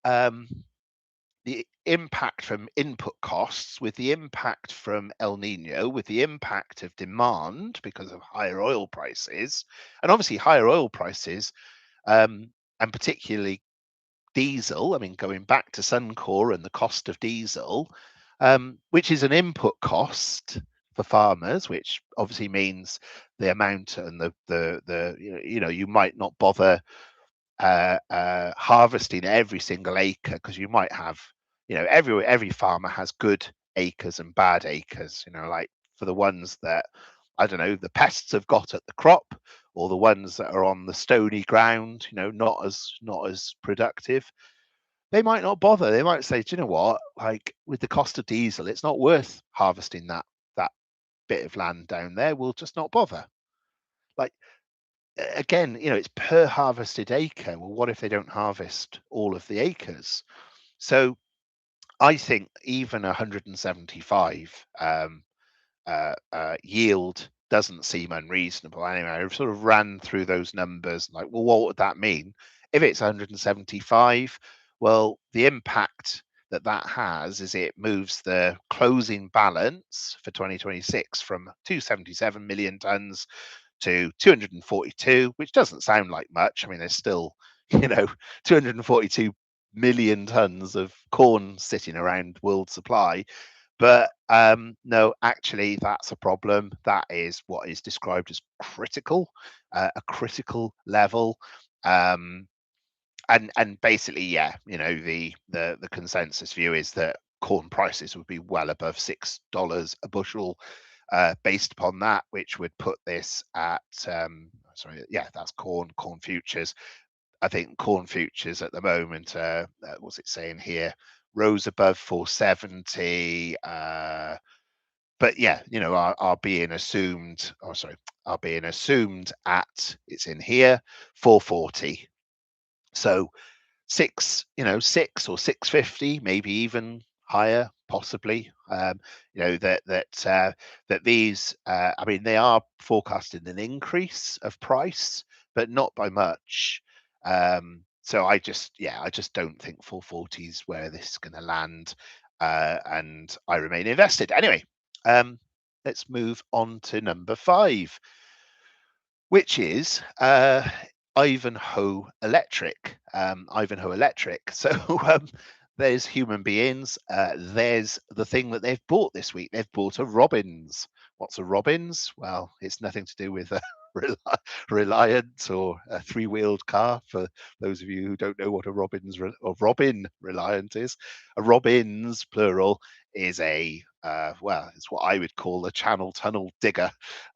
[SPEAKER 1] um, the impact from input costs, with the impact from El Nino, with the impact of demand because of higher oil prices, and obviously higher oil prices, and particularly diesel. I mean, going back to SUNCOR and the cost of diesel, which is an input cost for farmers, which obviously means the amount and the you might not bother harvesting every single acre, because you might have, every farmer has good acres and bad acres. Like, for the ones that I don't know, the pests have got at the crop, or the ones that are on the stony ground, not as productive, they might not bother. They might say, do you know what? Like, with the cost of diesel, it's not worth harvesting that bit of land down there. We'll just not bother. Like, again, it's per harvested acre. Well, what if they don't harvest all of the acres? So I think even 175 yield doesn't seem unreasonable. Anyway, I sort of ran through those numbers, like, well, what would that mean? If it's 175, well, the impact that has is it moves the closing balance for 2026 from 277 million tons to 242, which doesn't sound like much. I mean, there's still, 242 million tons of corn sitting around world supply. But no, actually, that's a problem. That is what is described as critical, a critical level. And basically, yeah, the consensus view is that corn prices would be well above $6 a bushel, based upon that, which would put this at sorry, yeah, that's corn futures. I think corn futures at the moment, what's it saying here? Rose above 470. But yeah, are being assumed. Oh, sorry, are being assumed at, it's in here, 440. So six or 650, maybe even higher, possibly. That these, I mean, they are forecasting an increase of price, but not by much. So I just don't think 440 is where this is going to land, and I remain invested. Anyway, let's move on to number 5, which is Ivanhoe Electric. Ivanhoe Electric. So there's human beings. There's the thing that they've bought this week. They've bought a Robbins. What's a Robbins? Well, it's nothing to do with a Reliant or a three-wheeled car. For those of you who don't know what a Robbins or Robin Reliant is, a Robbins plural is well, it's what I would call a channel tunnel digger.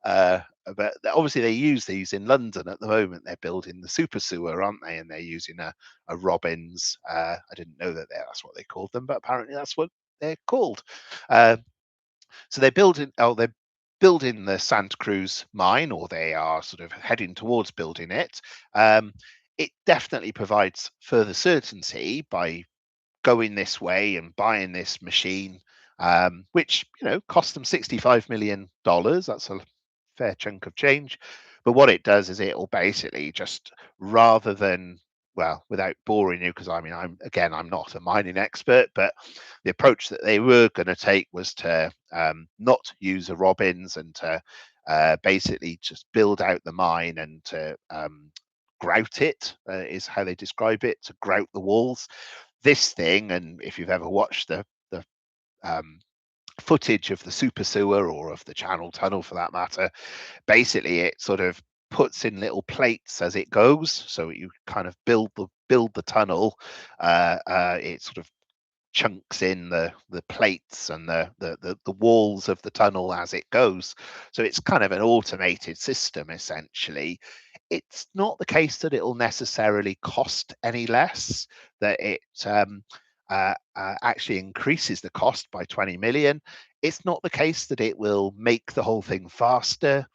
[SPEAKER 1] But obviously they use these in London at the moment. They're building the super sewer, aren't they? And they're using a Robbins. I didn't know that that's what they called them, but apparently that's what they're called. So they're building the Santa Cruz mine, or they are sort of heading towards building it. It definitely provides further certainty by going this way and buying this machine, which cost them $65 million. That's a fair chunk of change. But what it does is it'll basically just, rather than, well, without boring you, because I mean, I'm not a mining expert, but the approach that they were going to take was to not use a Robbins and to basically just build out the mine and to grout it, is how they describe it, to grout the walls. This thing, and if you've ever watched the footage of the super sewer, or of the channel tunnel for that matter, basically it sort of puts in little plates as it goes, so you kind of build the tunnel. It sort of chunks in the plates and the walls of the tunnel as it goes. So it's kind of an automated system, essentially. It's not the case that it'll necessarily cost any less, that it actually increases the cost by 20 million. It's not the case that it will make the whole thing faster.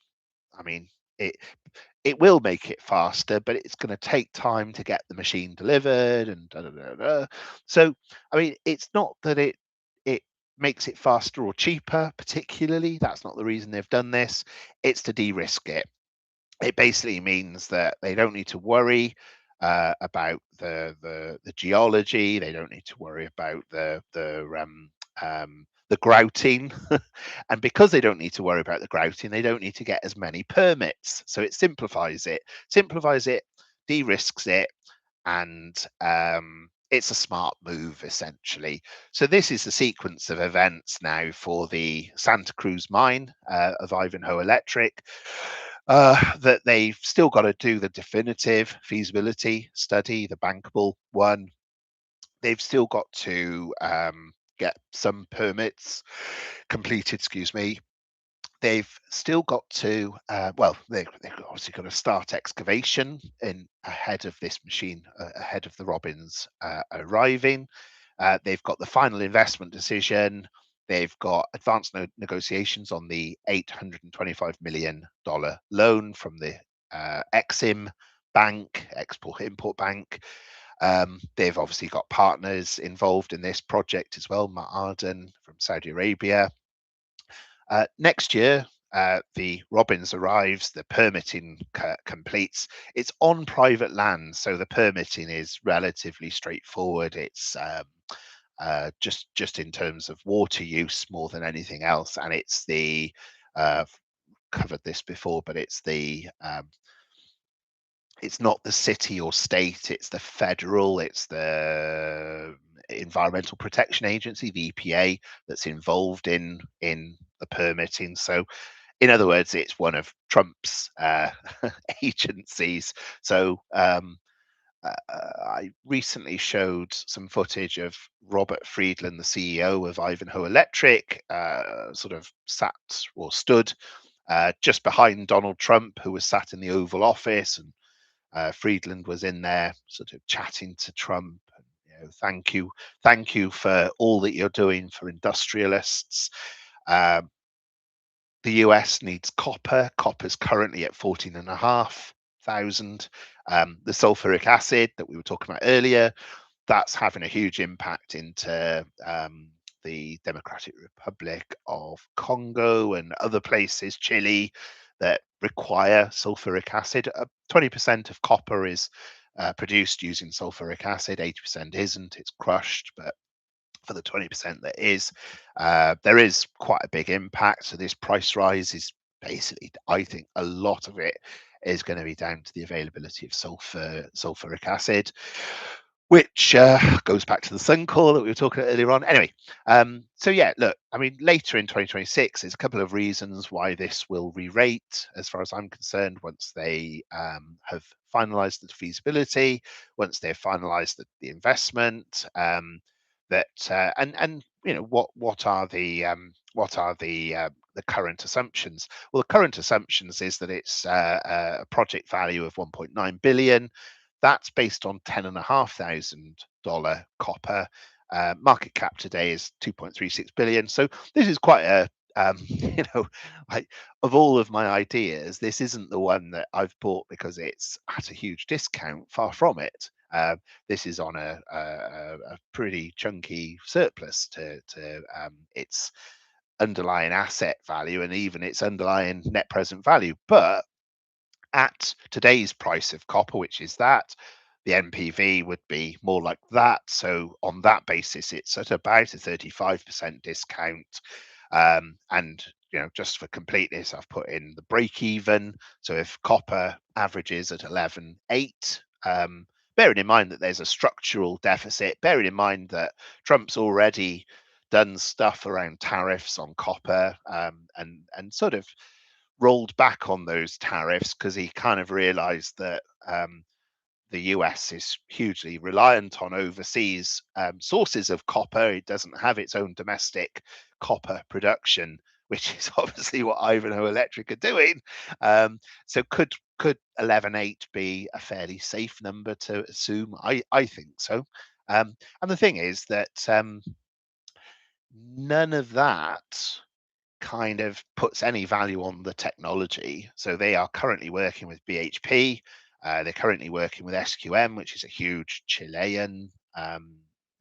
[SPEAKER 1] I mean, it will make it faster, but it's going to take time to get the machine delivered and da, da, da, da. So, I mean, it's not that it makes it faster or cheaper particularly. That's not the reason they've done this. It's to de-risk it. It basically means that they don't need to worry about the geology. They don't need to worry about the grouting, and because they don't need to worry about the grouting, they don't need to get as many permits. So it simplifies it, de-risks it, and it's a smart move, essentially. So this is the sequence of events now for the Santa Cruz mine of Ivanhoe Electric. That they've still got to do the definitive feasibility study, the bankable one. They've still got to get some permits completed, excuse me. they've still got to, well, they've obviously got to start excavation in ahead of this machine, ahead of the Robins arriving. They've got the final investment decision. They've got advanced negotiations on the $825 million loan from the Exim Bank, Export Import Bank. They've obviously got partners involved in this project as well, Ma'aden from Saudi Arabia. Next year, the Robins arrives, the permitting completes. It's on private land, so the permitting is relatively straightforward. It's just in terms of water use more than anything else, and it's the covered this before, but it's not the city or state, it's the federal, it's the Environmental Protection Agency, the EPA, that's involved in the permitting. So in other words, it's one of Trump's agencies. So I recently showed some footage of Robert Friedland, the CEO of Ivanhoe Electric, sort of sat or stood just behind Donald Trump, who was sat in the Oval Office, and Friedland was in there, sort of chatting to Trump. And, thank you for all that you're doing for industrialists. The US needs copper. Copper's currently at 14,500. The sulfuric acid that we were talking about earlier, that's having a huge impact into the Democratic Republic of Congo and other places, Chile, that require sulfuric acid. 20% of copper is produced using sulfuric acid, 80% isn't, it's crushed, but for the 20% that is, there is quite a big impact. So this price rise is basically, I think a lot of it is going to be down to the availability of sulfuric acid, which goes back to the SUNCOR that we were talking about earlier on. Anyway, so yeah, look, I mean, later in 2026, there's a couple of reasons why this will re-rate, as far as I'm concerned, once they have finalised the feasibility, once they've finalised the investment. And you know, what are the current assumptions? Well, the current assumptions is that it's a project value of 1.9 billion. That's based on $10,500 copper. Market cap today is 2.36 billion. So this is quite a you know, like, of all of my ideas, this isn't the one that I've bought because it's at a huge discount. Far from it. This is on a pretty chunky surplus to its underlying asset value and even its underlying net present value. But at today's price of copper, which is that, the NPV would be more like that. So on that basis, it's at about a 35% discount. And you know, just for completeness, I've put in the break even. So if copper averages at 11.8, bearing in mind that there's a structural deficit, bearing in mind that Trump's already done stuff around tariffs on copper, and sort of rolled back on those tariffs because he kind of realized that the US is hugely reliant on overseas sources of copper. It doesn't have its own domestic copper production, which is obviously what Ivanhoe Electric are doing. So could 11.8 be a fairly safe number to assume? I think so. And the thing is that none of that kind of puts any value on the technology. So they are currently working with BHP. They're currently working with SQM, which is a huge Chilean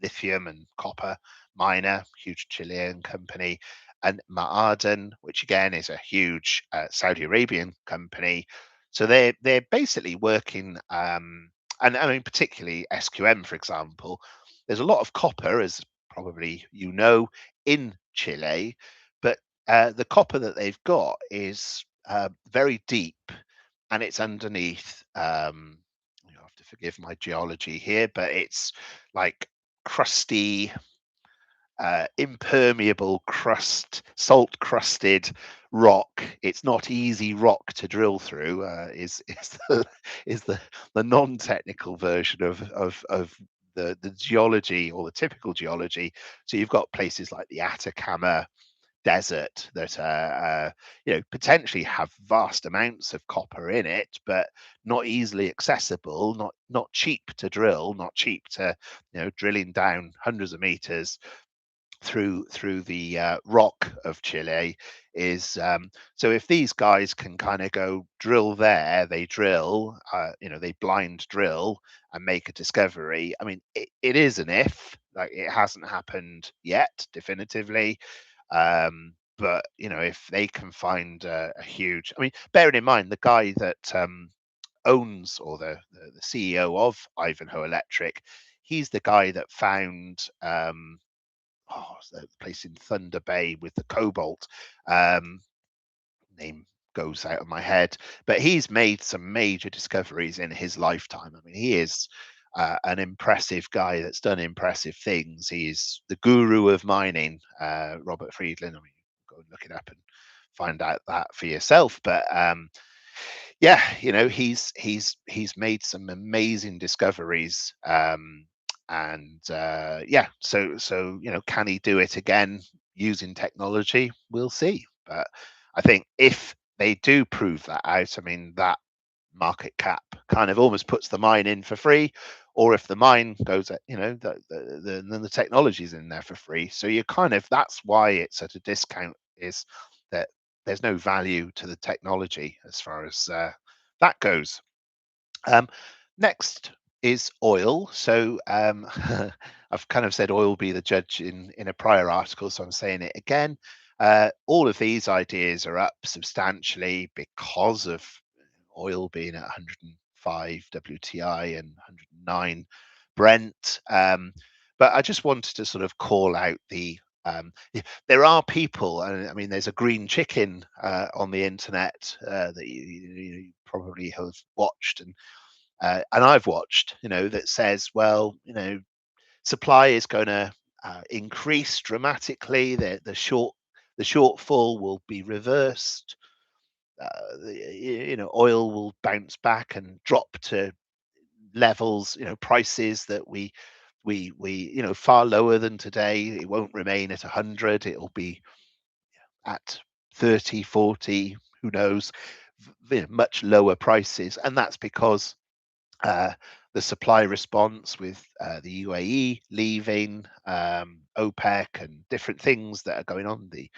[SPEAKER 1] lithium and copper miner, huge Chilean company, and Ma'aden, which again is a huge Saudi Arabian company. So they're basically working, and I mean particularly SQM, for example. There's a lot of copper, as probably you know, in Chile, but the copper that they've got is very deep, and it's underneath. You have to forgive my geology here, but it's like crusty, impermeable crust, salt crusted rock. It's not easy rock to drill through. Is the non-technical version of the geology or the typical geology. So you've got places like the Atacama desert that potentially have vast amounts of copper in it, but not easily accessible, not cheap to drill, not cheap to drilling down hundreds of meters through the rock of Chile is so if these guys can kind of go drill there, they drill, they blind drill and make a discovery. I mean, it is an if, like it hasn't happened yet definitively, but if they can find a huge, I mean, bearing in mind the guy that owns or the CEO of Ivanhoe Electric, he's the guy that found the place in Thunder Bay with the cobalt. Name goes out of my head, but he's made some major discoveries in his lifetime. I mean, he is an impressive guy that's done impressive things. He's the guru of mining, Robert Friedland. I mean, go and look it up and find out that for yourself. But yeah, he's made some amazing discoveries. And yeah, so can he do it again using technology? We'll see. But I think if they do prove that out, I mean, that market cap kind of almost puts the mine in for free, or if the mine goes at then the technology's in there for free. So you kind of, that's why it's at a discount, is that there's no value to the technology as far as that goes. Next is oil. So I've kind of said oil be the judge in a prior article, so I'm saying it again. All of these ideas are up substantially because of oil being at 105 WTI and 109 Brent. But I just wanted to sort of call out there are people, and I mean, there's a green chicken on the internet that you probably have watched, and I've watched, that says, well, supply is going to increase dramatically. The shortfall will be reversed. Oil will bounce back and drop to levels, prices that we far lower than today. It won't remain at 100. It'll be at 30, 40, who knows, much lower prices, and that's because the supply response with the UAE leaving, OPEC, and different things that are going on. The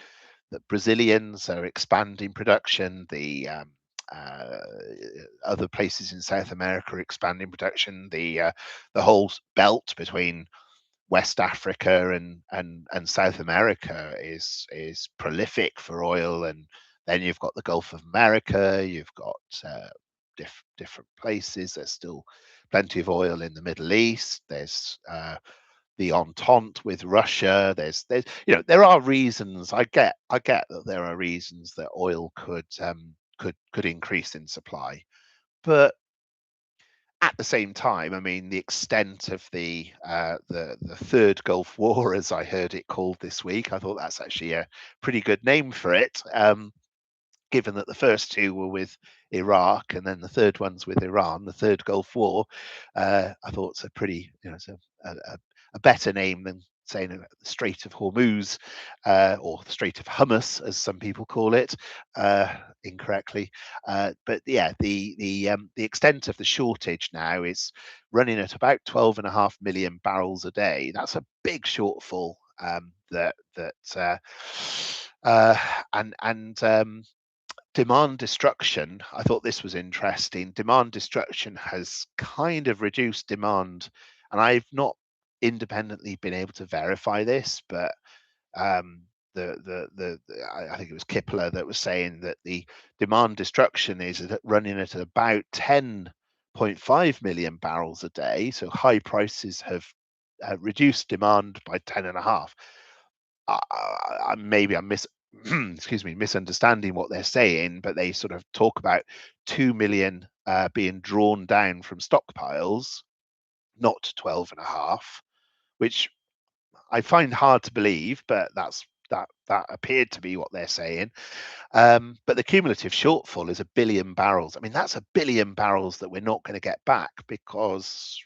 [SPEAKER 1] Brazilians are expanding production. The uh, other places in South America are expanding production. The whole belt between West Africa and South America is prolific for oil, and then you've got the Gulf of America. You've got different places. There's still plenty of oil in the Middle East. There's the entente with Russia. There's there are reasons. I get that there are reasons that oil could increase in supply, but at the same time, I mean, the extent of the third Gulf War, as I heard it called this week, I thought that's actually a pretty good name for it. Given that the first two were with Iraq and then the third one's with Iran, the third Gulf War, I thought it's a pretty, it's a better name than saying the Strait of Hormuz, or the Strait of Hummus, as some people call it, incorrectly. But yeah, the extent of the shortage now is running at about 12.5 million barrels a day. That's a big shortfall. And demand destruction, I thought this was interesting. Demand destruction has kind of reduced demand, and I've not independently been able to verify this, but I think it was Kipler that was saying that the demand destruction is running at about 10.5 million barrels a day. So high prices have reduced demand by 10 and a half. Maybe I'm excuse me, misunderstanding what they're saying, but they sort of talk about 2 million being drawn down from stockpiles, not 12 and a half, which I find hard to believe, but that appeared to be what they're saying. But the cumulative shortfall is 1 billion barrels. I mean, that's 1 billion barrels that we're not going to get back because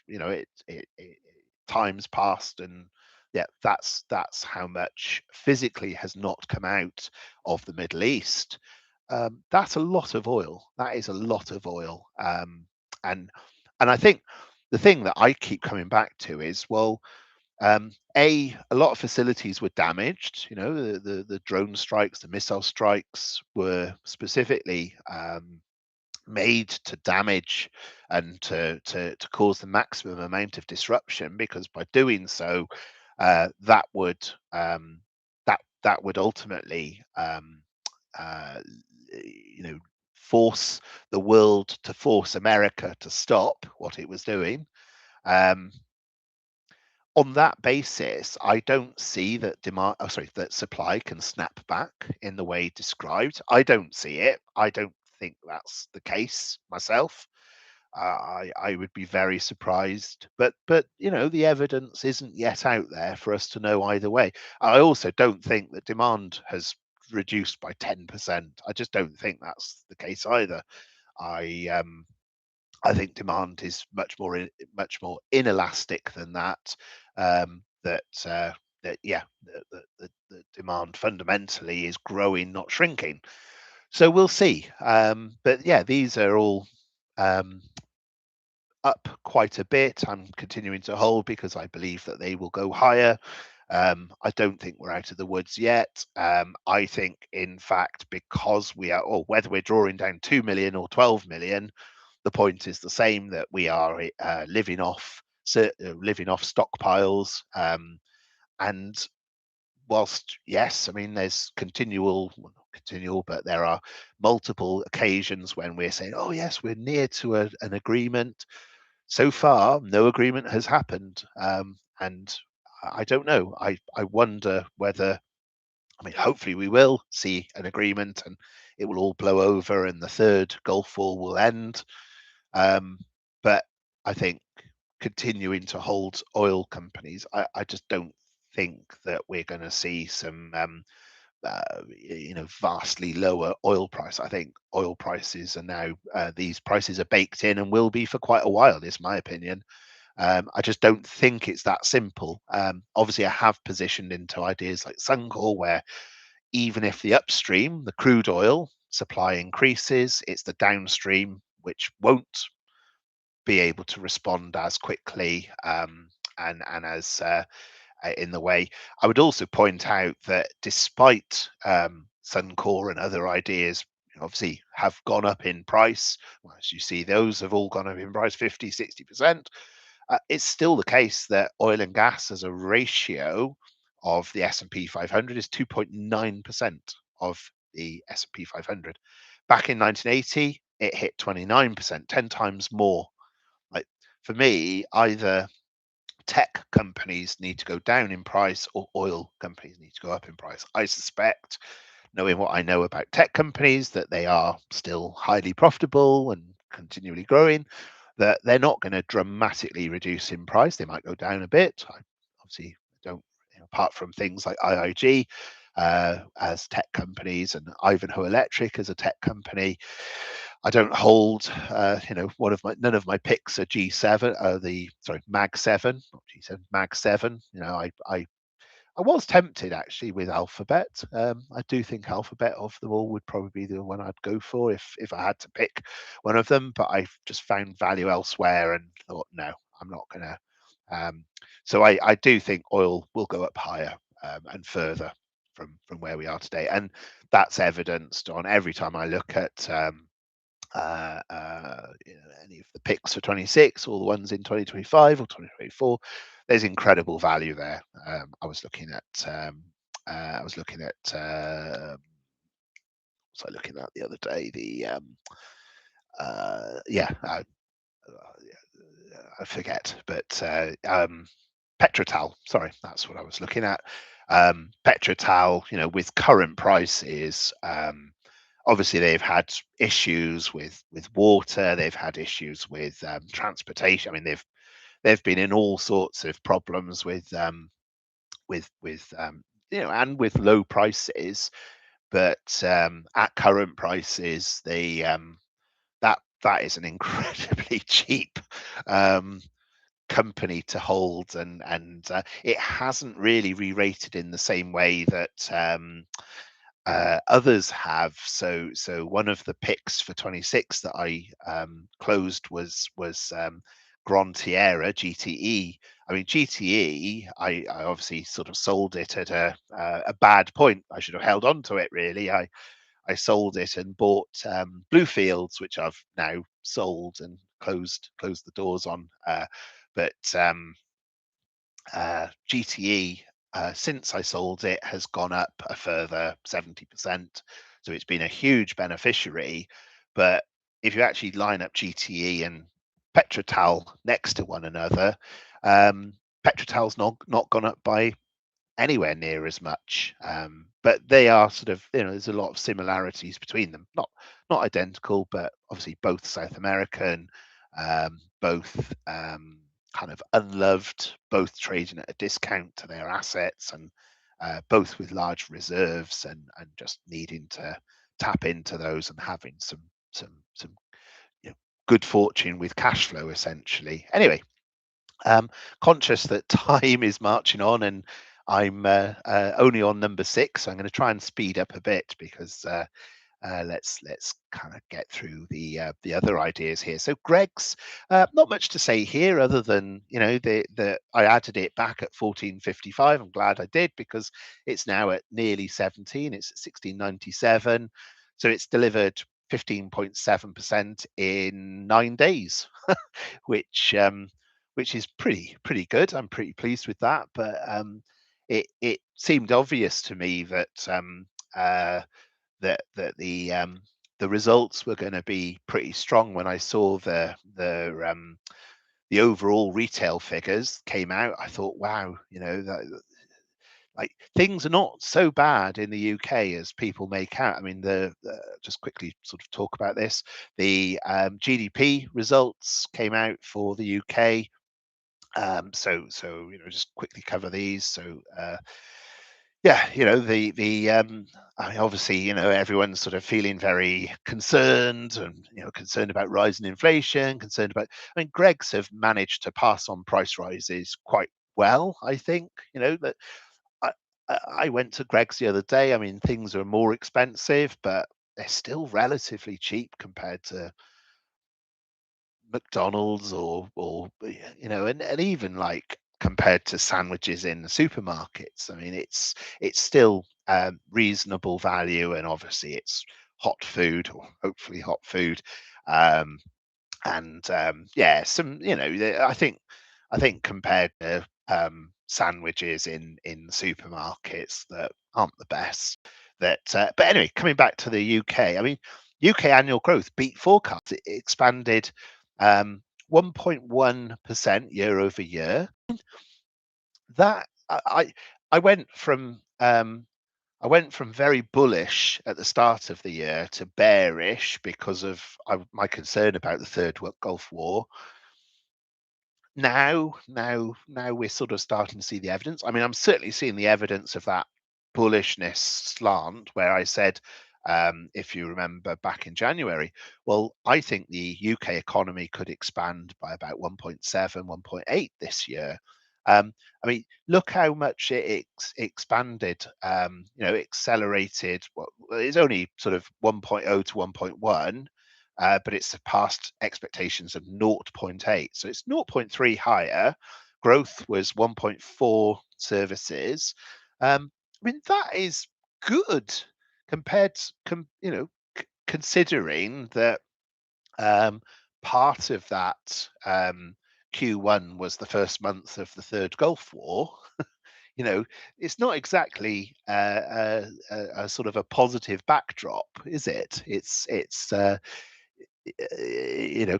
[SPEAKER 1] time's passed and yeah, that's how much physically has not come out of the Middle East. That's a lot of oil. That is a lot of oil. And and I think the thing that I keep coming back to is, well, a lot of facilities were damaged. You know, the drone strikes, the missile strikes were specifically made to damage and to cause the maximum amount of disruption, because by doing so, that would that would ultimately uh, you know, force the world, to force America to stop what it was doing. Um, on that basis, I don't see that demand, oh, sorry, that supply can snap back in the way described. I don't see it. I don't think that's the case myself. I would be very surprised, but you know, the evidence isn't yet out there for us to know either way. I also don't think that demand has reduced by 10%. I just don't think that's the case either. I um, I think demand is much more inelastic than that. That that yeah, the demand fundamentally is growing, not shrinking. So we'll see. But yeah, these are all um, up quite a bit. I'm continuing to hold because I believe that they will go higher. I don't think we're out of the woods yet. I think, in fact, because we are, or whether we're drawing down 2 million or 12 million, the point is the same, that we are living off stockpiles. And whilst, yes, I mean, there's well, not continual, but there are multiple occasions when we're saying, oh yes, we're near to an agreement. So far, no agreement has happened, and I don't know. I wonder whether, I mean, hopefully we will see an agreement and it will all blow over and the third Gulf War will end. Um, but I think continuing to hold oil companies, I just don't think that we're going to see some you know, vastly lower oil price. I think oil prices are now, these prices are baked in and will be for quite a while, is my opinion. I just don't think it's that simple. Obviously, I have positioned into ideas like SUNCOR, where even if the upstream, the crude oil supply increases, it's the downstream which won't be able to respond as quickly, and as in the way. I would also point out that despite Suncor and other ideas obviously have gone up in price, well, as you see, those have all gone up in price 50, 60%. It's still the case that oil and gas as a ratio of the S&P 500 is 2.9% of the S&P 500. Back in 1980, it hit 29%, 10 times more. Like, for me, either tech companies need to go down in price or oil companies need to go up in price. I suspect, knowing what I know about tech companies, that they are still highly profitable and continually growing, that they're not going to dramatically reduce in price. They might go down a bit. I obviously don't, you know, apart from things like IIG as tech companies and Ivanhoe Electric as a tech company, I don't hold, you know, none of my picks are G7, Mag 7, not G7, Mag 7. You know, I was tempted actually with Alphabet. I do think Alphabet of them all would probably be the one I'd go for if I had to pick one of them. But I've just found value elsewhere and thought, no, I'm not gonna. Um, so I do think oil will go up higher, and further from where we are today, and that's evidenced on every time I look at you know, any of the picks for 26 or the ones in 2025 or 2024. There's incredible value there. I was looking at was I looking at the other day, the yeah, I forget, but Petrotal, sorry, that's what I was looking at. Petrotal, you know, with current prices, obviously they've had issues with water, they've had issues with transportation. I mean, they've been in all sorts of problems with you know, and with low prices. But at current prices, that is an incredibly cheap um, company to hold, and it hasn't really re-rated in the same way that others have. So one of the picks for 26 that I closed was Grand Tierra GTE. I mean, GTE, I obviously sort of sold it at a bad point. I should have held on to it, really. I sold it and bought Bluefields, which I've now sold and closed the doors on. But GTE, since I sold it, has gone up a further 70%. So it's been a huge beneficiary. But if you actually line up GTE and Petrotal next to one another, Petrotal's not gone up by anywhere near as much. But they are sort of, there's a lot of similarities between them. Not identical, but obviously both South American, both kind of unloved, both trading at a discount to their assets, and both with large reserves, and just needing to tap into those and having some good fortune with cash flow, essentially. Anyway, conscious that time is marching on, and I'm only on number 6. So I'm going to try and speed up a bit, because let's kind of get through the other ideas here. So Greg's, not much to say here, other than the I added it back at 14.55. I'm glad I did, because it's now at nearly 17. It's at 16.97. So it's delivered 15.7% in 9 days, which is pretty good. I'm pretty pleased with that. But it seemed obvious to me that the results were going to be pretty strong when I saw the overall retail figures came out. I thought, wow, like, things are not so bad in the UK as people make out. I mean, just quickly sort of talk about this. The GDP results came out for the UK. So just quickly cover these. So yeah, I mean, obviously, everyone's sort of feeling very concerned, and concerned about rising inflation, concerned about. I mean, Greggs have managed to pass on price rises quite well, I think. That I I went to Greggs the other day. I mean, things are more expensive, but they're still relatively cheap compared to McDonald's, and even like compared to sandwiches in the supermarkets. I mean, it's still reasonable value, and obviously it's hot food, or hopefully hot food. Um, and yeah, I think compared to sandwiches in supermarkets that aren't the best. But anyway, coming back to the UK, I mean, UK annual growth beat forecast. It expanded 1.1% year over year. That I went from very bullish at the start of the year to bearish because of my concern about the Third Gulf War. Now we're sort of starting to see the evidence. I mean, I'm certainly seeing the evidence of that bullishness slant, where I said, if you remember back in January, well, I think the UK economy could expand by about 1.7, 1.8 this year. I mean, look how much it expanded, accelerated. Well, it's only sort of 1.0 to 1.1, but it surpassed expectations of 0.8. So it's 0.3 higher. Growth was 1.4 services. I mean, that is good compared, considering that part of that Q1 was the first month of the Third Gulf War. It's not exactly a sort of a positive backdrop, is it? It's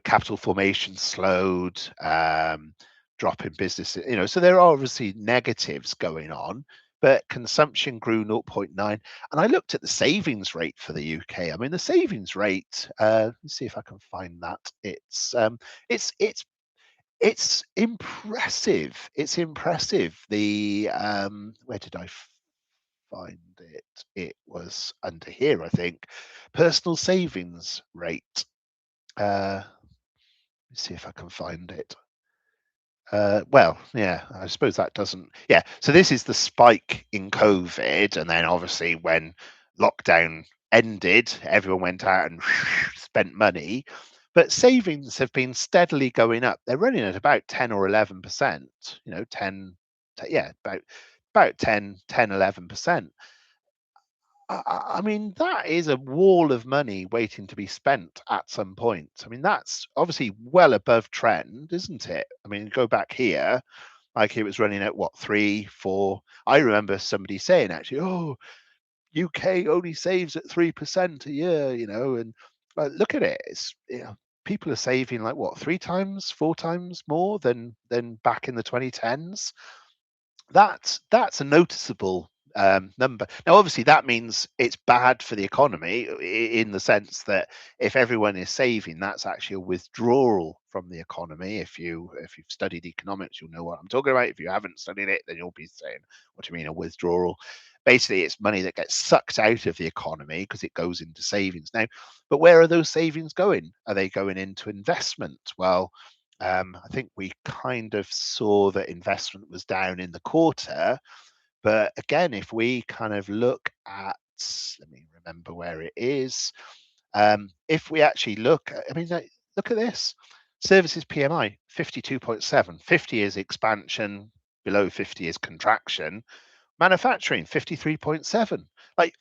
[SPEAKER 1] capital formation slowed, drop in business, so there are obviously negatives going on, but consumption grew 0.9. And I looked at the savings rate for the UK. I mean, the savings rate, let's see if I can find that. It's impressive. It's impressive. Where did I find it? It was under here, I think. Personal savings rate. Let's see if I can find it. Well, yeah, I suppose that doesn't. Yeah, so this is the spike in COVID, and then obviously when lockdown ended, everyone went out and spent money. But savings have been steadily going up. They're running at about 10 or 11%. You know, 10, yeah, about 11%. I mean, that is a wall of money waiting to be spent at some point. I mean, that's obviously well above trend, isn't it? I mean, go back here, like it was running at what, three, four. I remember somebody saying actually, oh, UK only saves at 3% a year, you know, and look at it. It's, you know, people are saving like what, three times, four times more than back in the 2010s. That's a noticeable number. Now, obviously, that means it's bad for the economy in the sense that if everyone is saving, that's actually a withdrawal from the economy. If you've studied economics, you'll know what I'm talking about. If you haven't studied it, then you'll be saying, "What do you mean a withdrawal?" Basically, it's money that gets sucked out of the economy because it goes into savings. Now, but where are those savings going? Are they going into investment? Well, I think we kind of saw that investment was down in the quarter. But again, if we kind of look at, let me remember where it is. If we actually look, I mean, look at this services PMI 52.7, 50 is expansion, below 50 is contraction, manufacturing 53.7. Like,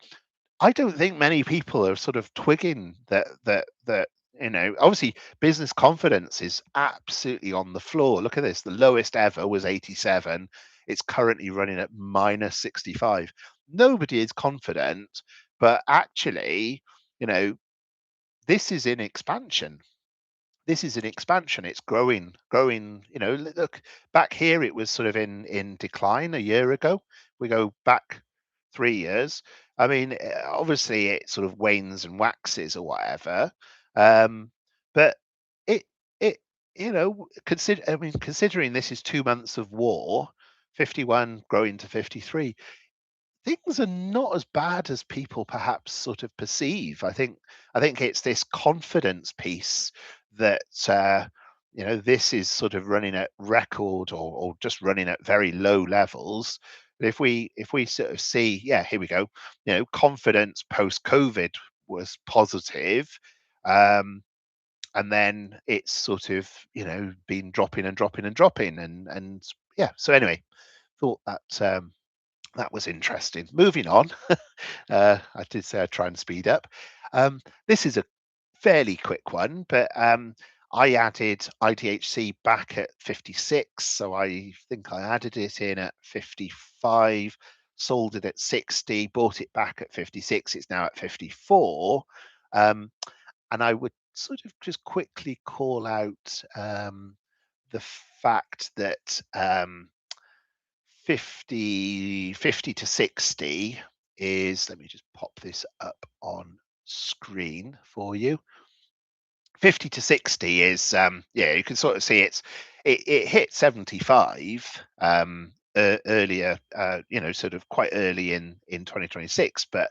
[SPEAKER 1] I don't think many people are sort of twigging that you know, obviously business confidence is absolutely on the floor. Look at this. The lowest ever was 87. It's currently running at minus 65. Nobody is confident, but actually, you know, this is in expansion. This is an expansion. It's growing. You know, look back here. It was sort of in decline a year ago. We go back 3 years. I mean, obviously it sort of wanes and waxes or whatever, but it it you know consider. I mean, considering this is 2 months of war, 51 growing to 53, things are not as bad as people perhaps sort of perceive. I think it's this confidence piece that you know, this is sort of running at record or just running at very low levels. But if we sort of see, yeah, here we go. You know, confidence post COVID was positive, um, and then it's sort of, you know, been dropping and dropping and dropping, and yeah. So anyway, thought that that was interesting. Moving on, I did say I'd try and speed up. This is a fairly quick one, but I added IDHC back at 56. So I think I added it in at 55, sold it at 60, bought it back at 56. It's now at 54. Um, and I would sort of just quickly call out the fact that 50 to 60 is, let me just pop this up on screen for you. 50 to 60 is, yeah, you can sort of see it hit 75 earlier, you know, sort of quite early in 2026, but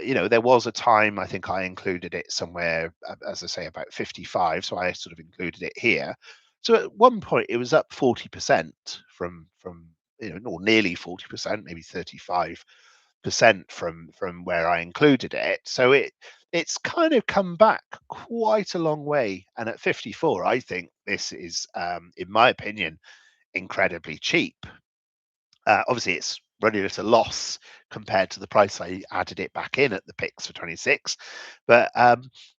[SPEAKER 1] you know, there was a time, I think I included it somewhere, as I say, about 55, so I sort of included it here. So at one point it was up 40% from you know, or nearly 40%, maybe 35% from where I included it. So it's kind of come back quite a long way. And at 54, I think this is, in my opinion, incredibly cheap. Obviously, it's running at a loss compared to the price I added it back in at the picks for 26. But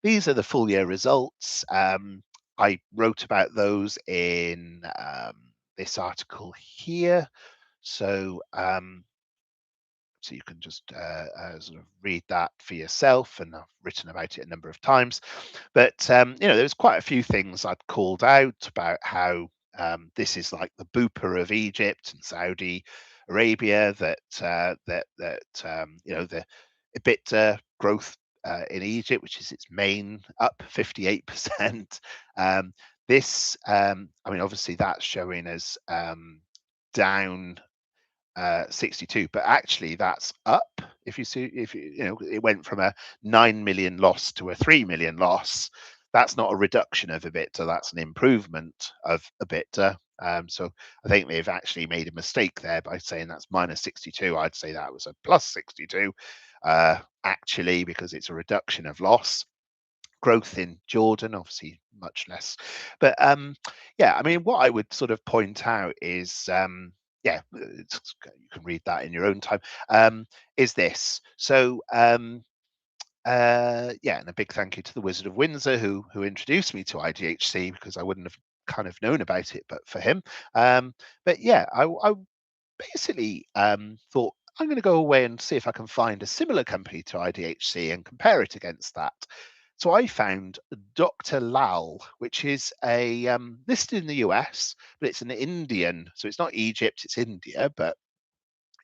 [SPEAKER 1] these are the full year results. I wrote about those in this article here. So so you can just sort of read that for yourself, and I've written about it a number of times. But you know, there's quite a few things I'd called out about how this is like the Bupa of Egypt and Saudi Arabia. That you know, the EBITDA growth in Egypt, which is its main, up 58%. This, I mean, obviously that's showing as down 62, but actually that's up. If you see, if you know, it went from a 9 million loss to a 3 million loss. That's not a reduction of EBITDA, that's an improvement of EBITDA. So I think they've actually made a mistake there by saying that's minus 62. I'd say that was a plus 62, actually, because it's a reduction of loss. Growth in Jordan, obviously much less. But yeah, I mean, what I would sort of point out is, yeah, you can read that in your own time, is this. So, yeah, and a big thank you to the Wizard of Windsor who introduced me to IDHC, because I wouldn't have kind of known about it but for him. But yeah, I basically thought I'm going to go away and see if I can find a similar company to IDHC and compare it against that. So I found Dr. Lal, which is a listed in the US, but it's an Indian. So it's not Egypt, it's India. But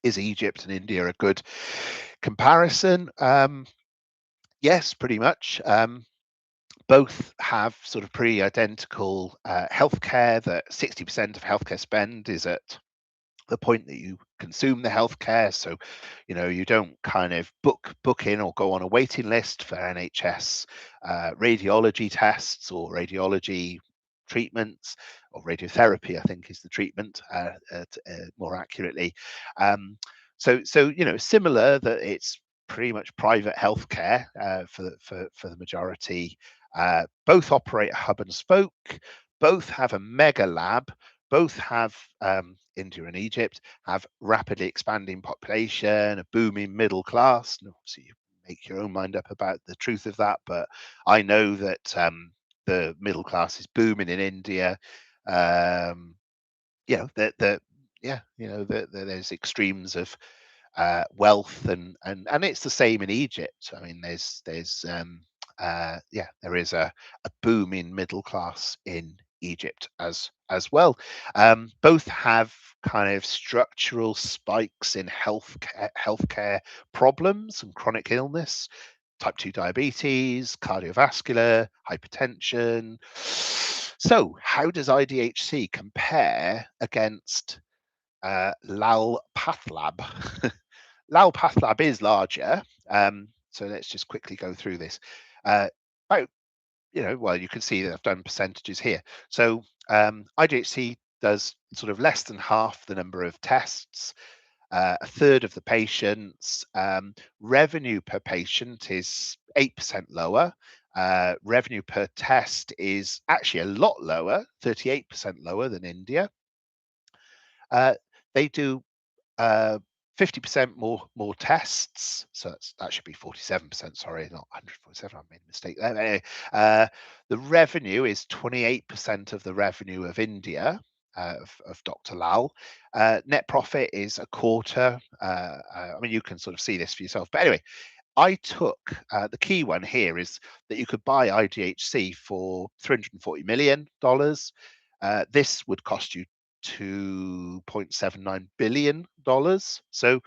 [SPEAKER 1] is Egypt and India a good comparison? Yes, pretty much. Both have sort of pretty identical healthcare. That 60% of healthcare spend is at the point that you consume the healthcare. So, you don't kind of book in or go on a waiting list for NHS radiology tests or radiology treatments, or radiotherapy, I think is the treatment, more accurately. So similar, that it's pretty much private healthcare for the majority. Both operate a hub and spoke. Both have a mega lab. Both have, India and Egypt have rapidly expanding population, a booming middle class. And obviously, you make your own mind up about the truth of that, but I know that the middle class is booming in India. Yeah, there's extremes of wealth, and it's the same in Egypt. I mean, there is a booming middle class in Egypt as well. Both have kind of structural spikes in healthcare problems and chronic illness, type 2 diabetes, cardiovascular, hypertension. So, how does IDHC compare against Lal Pathlab? Lal Pathlab is larger. So let's just quickly go through this. About, well, you can see that I've done percentages here. So IDHC does sort of less than half the number of tests, a third of the patients. Revenue per patient is 8% lower. Revenue per test is actually a lot lower, 38% lower than India. They do 50% more tests. So that should be 47%. Sorry, not 147. I made a mistake there. Anyway, the revenue is 28% of the revenue of India, of Dr. Lal. Net profit is a quarter. I mean, you can sort of see this for yourself. But anyway, I took the key one here is that you could buy IDHC for $340 million. This would cost you $2.79 billion. So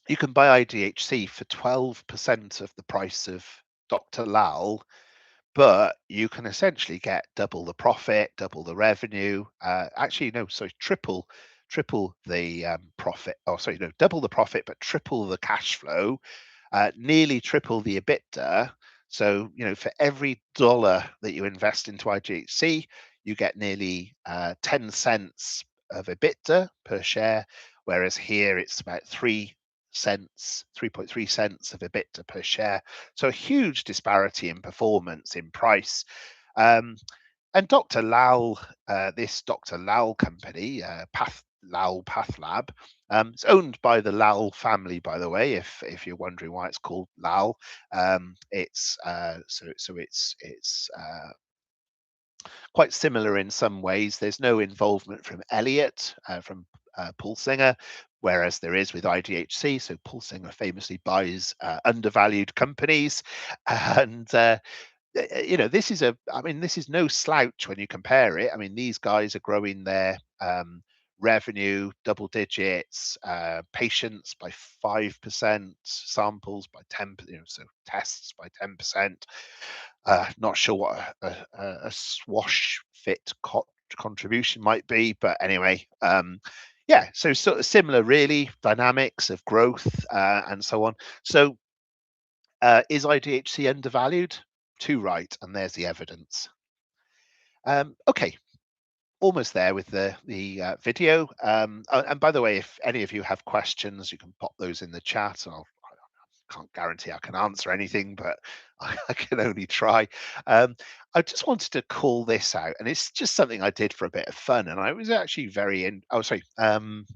[SPEAKER 1] you can buy IDHC for 12% of the price of Dr. Lal, but you can essentially get double the profit, double the revenue. Actually, no, sorry, triple the profit. Oh, sorry, no, double the profit, but triple the cash flow, nearly triple the EBITDA. So, for every dollar that you invest into IGHC, you get nearly 10 cents of EBITDA per share, whereas here it's about 3.3 cents of EBITDA per share. So a huge disparity in performance, in price. And Dr. Lal, this Dr. Lal company, Lal Pathlab, it's owned by the Lal family, by the way. If you're wondering why it's called Lal, it's quite similar in some ways. There's no involvement from Elliott, from Paul Singer, whereas there is with IDHC. So Paul Singer famously buys undervalued companies, and this is no slouch when you compare it. I mean, these guys are growing their revenue double digits, patients by 5%, samples by 10%, so tests by 10%. Not sure what a swash fit contribution might be, but anyway, yeah, so sort of similar, really, dynamics of growth, and so on. So is IDHC undervalued? Too right, and there's the evidence. Okay, almost there with the video. And by the way, if any of you have questions, you can pop those in the chat. And I can't guarantee I can answer anything, but I can only try. I just wanted to call this out, and it's just something I did for a bit of fun, and I was actually very in. Oh, sorry. What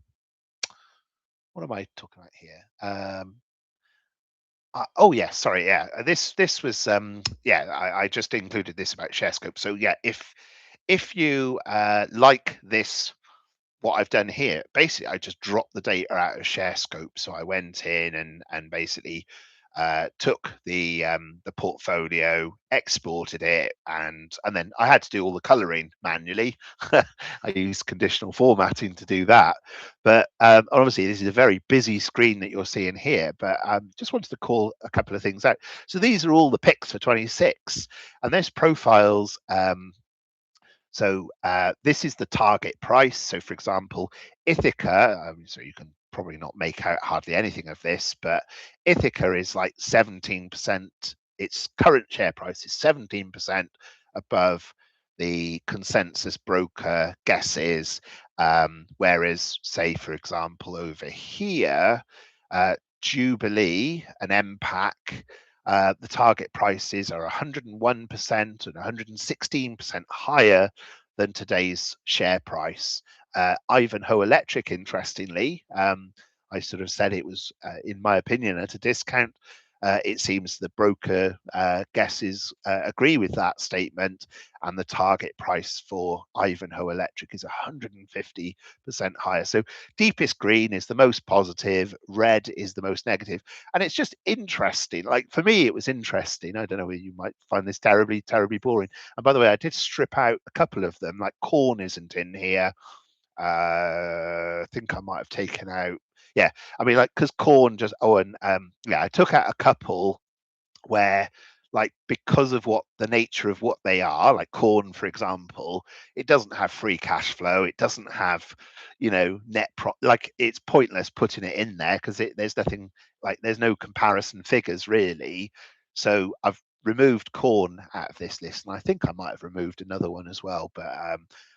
[SPEAKER 1] am I talking about here? Oh yeah, sorry, yeah. This was yeah. I just included this about ShareScope. So yeah, if you like this, what I've done here, basically I just dropped the data out of ShareScope. So I went in and basically took the portfolio, exported it, and then I had to do all the coloring manually. I used conditional formatting to do that. But obviously this is a very busy screen that you're seeing here, but just wanted to call a couple of things out. So these are all the picks for 26, and there's profiles. So this is the target price. So for example, Ithaca, so you can probably not make out hardly anything of this, but Ithaca is like 17%. Its current share price is 17% above the consensus broker guesses. Whereas, say, for example, over here, Jubilee and MPAC, the target prices are 101% and 116% higher than today's share price. Ivanhoe Electric, interestingly, I sort of said it was, in my opinion, at a discount. It seems the broker guesses agree with that statement, and the target price for Ivanhoe Electric is 150% higher. So deepest green is the most positive, red is the most negative, and it's just interesting. Like for me, it was interesting. I don't know, you might find this terribly, terribly boring. And by the way, I did strip out a couple of them. Like corn isn't in here. I think I might have taken out. Yeah, I mean, like because corn just. Oh, and yeah, I took out a couple where like because of what the nature of what they are, like corn for example, it doesn't have free cash flow, it doesn't have, net like it's pointless putting it in there because there's nothing, like there's no comparison figures really. So I've removed corn out of this list, and I think I might have removed another one as well, but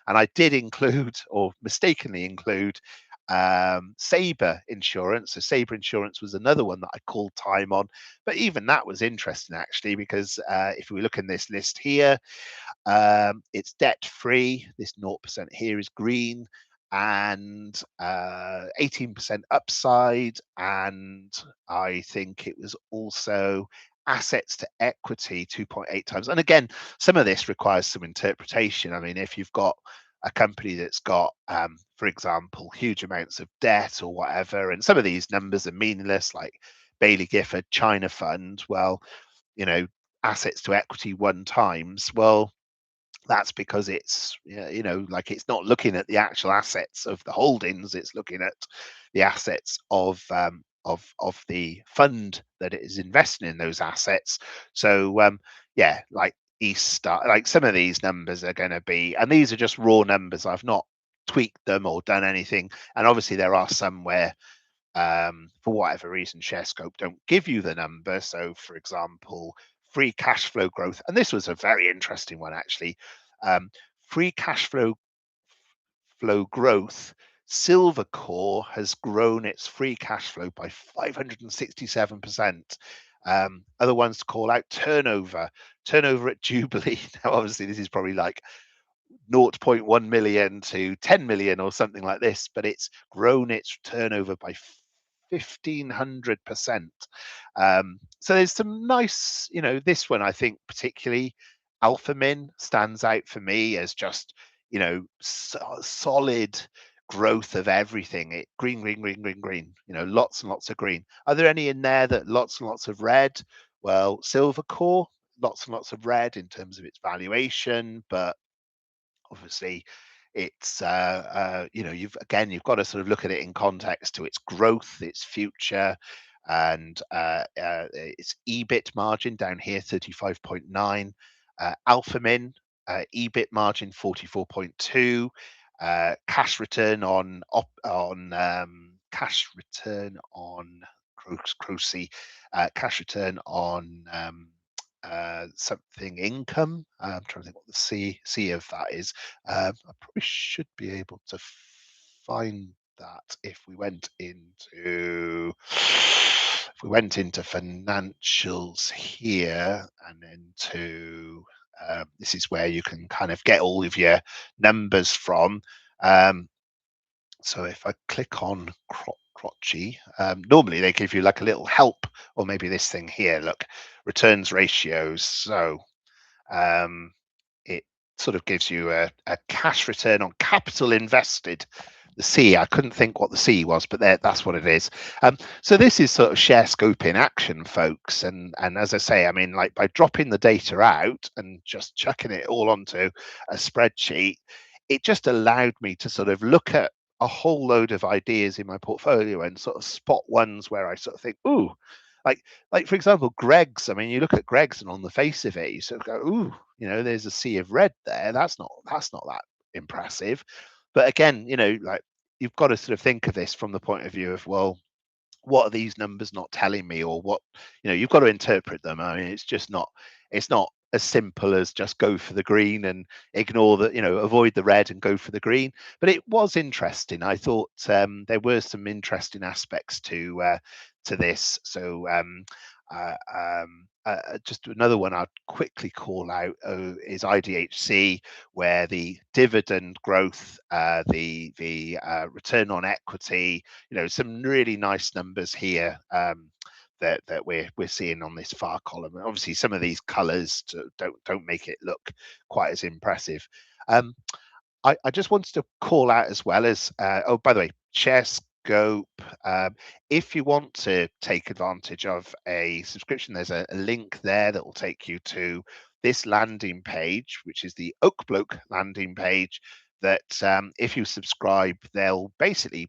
[SPEAKER 1] and I did include, or mistakenly include, Sabre Insurance. So Sabre Insurance was another one that I called time on, but even that was interesting actually, because if we look in this list here, it's debt free. This 0% here is green, and 18% upside, and I think it was also assets to equity 2.8 times. And again, some of this requires some interpretation. I mean, if you've got a company that's got, for example, huge amounts of debt or whatever, and some of these numbers are meaningless, like Bailey Gifford China Fund, well, assets to equity 1 times, well, that's because it's, like it's not looking at the actual assets of the holdings, it's looking at the assets of the fund that it is investing in those assets. So yeah, like East Star, like some of these numbers are going to be, and these are just raw numbers, I've not tweaked them or done anything, and obviously there are some where for whatever reason ShareScope don't give you the number. So for example, free cash flow growth, and this was a very interesting one actually. Free cash flow growth, SilverCore has grown its free cash flow by 567%. Other ones to call out: turnover at Jubilee. Now obviously this is probably like 0.1 million to 10 million or something like this, but it's grown its turnover by 1,500%. So there's some nice, this one I think particularly Alpha Min stands out for me as just, solid growth of everything. It green, green, green, green, green, lots and lots of green. Are there any in there that lots and lots of red? Well, SilverCore, lots and lots of red in terms of its valuation, but obviously it's you've got to sort of look at it in context to its growth, its future, and its EBIT margin down here 35.9. Alphamin, EBIT margin 44.2. Cash return on cash return on CROCI, cash return on something income. I'm trying to think what the C of that is. I probably should be able to find that if we went into financials here and then to this is where you can kind of get all of your numbers from. So if I click on CHRY, normally they give you like a little help, or maybe this thing here, look, returns ratios. So it sort of gives you a cash return on capital invested. The C, I couldn't think what the C was, but that's what it is. So this is sort of share scope in action, folks. And as I say, I mean, like by dropping the data out and just chucking it all onto a spreadsheet, it just allowed me to sort of look at a whole load of ideas in my portfolio and sort of spot ones where I sort of think, ooh, like for example, Greg's. I mean, you look at Greg's and on the face of it, you sort of go, ooh, there's a sea of red there. That's not that impressive. But again, like you've got to sort of think of this from the point of view of, well, what are these numbers not telling me, or what, you've got to interpret them. I mean, it's not as simple as just go for the green and ignore the, avoid the red and go for the green. But it was interesting. I thought there were some interesting aspects to this. So just another one I'd quickly call out is IDHC, where the dividend growth, the return on equity, some really nice numbers here that we're seeing on this far column. And obviously, some of these colours don't make it look quite as impressive. I just wanted to call out as well as, oh, by the way, share scope. If you want to take advantage of a subscription, there's a link there that will take you to this landing page, which is the Bloke landing page. That if you subscribe, they'll basically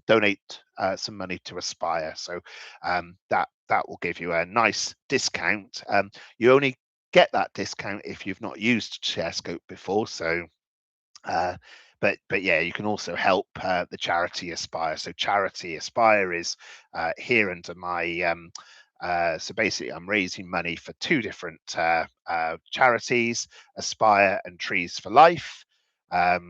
[SPEAKER 1] donate some money to Aspire. So that will give you a nice discount. You only get that discount if you've not used ShareScope before. So but yeah, you can also help the charity Aspire. So charity Aspire is here under my so basically I'm raising money for two different charities, Aspire and Trees for Life.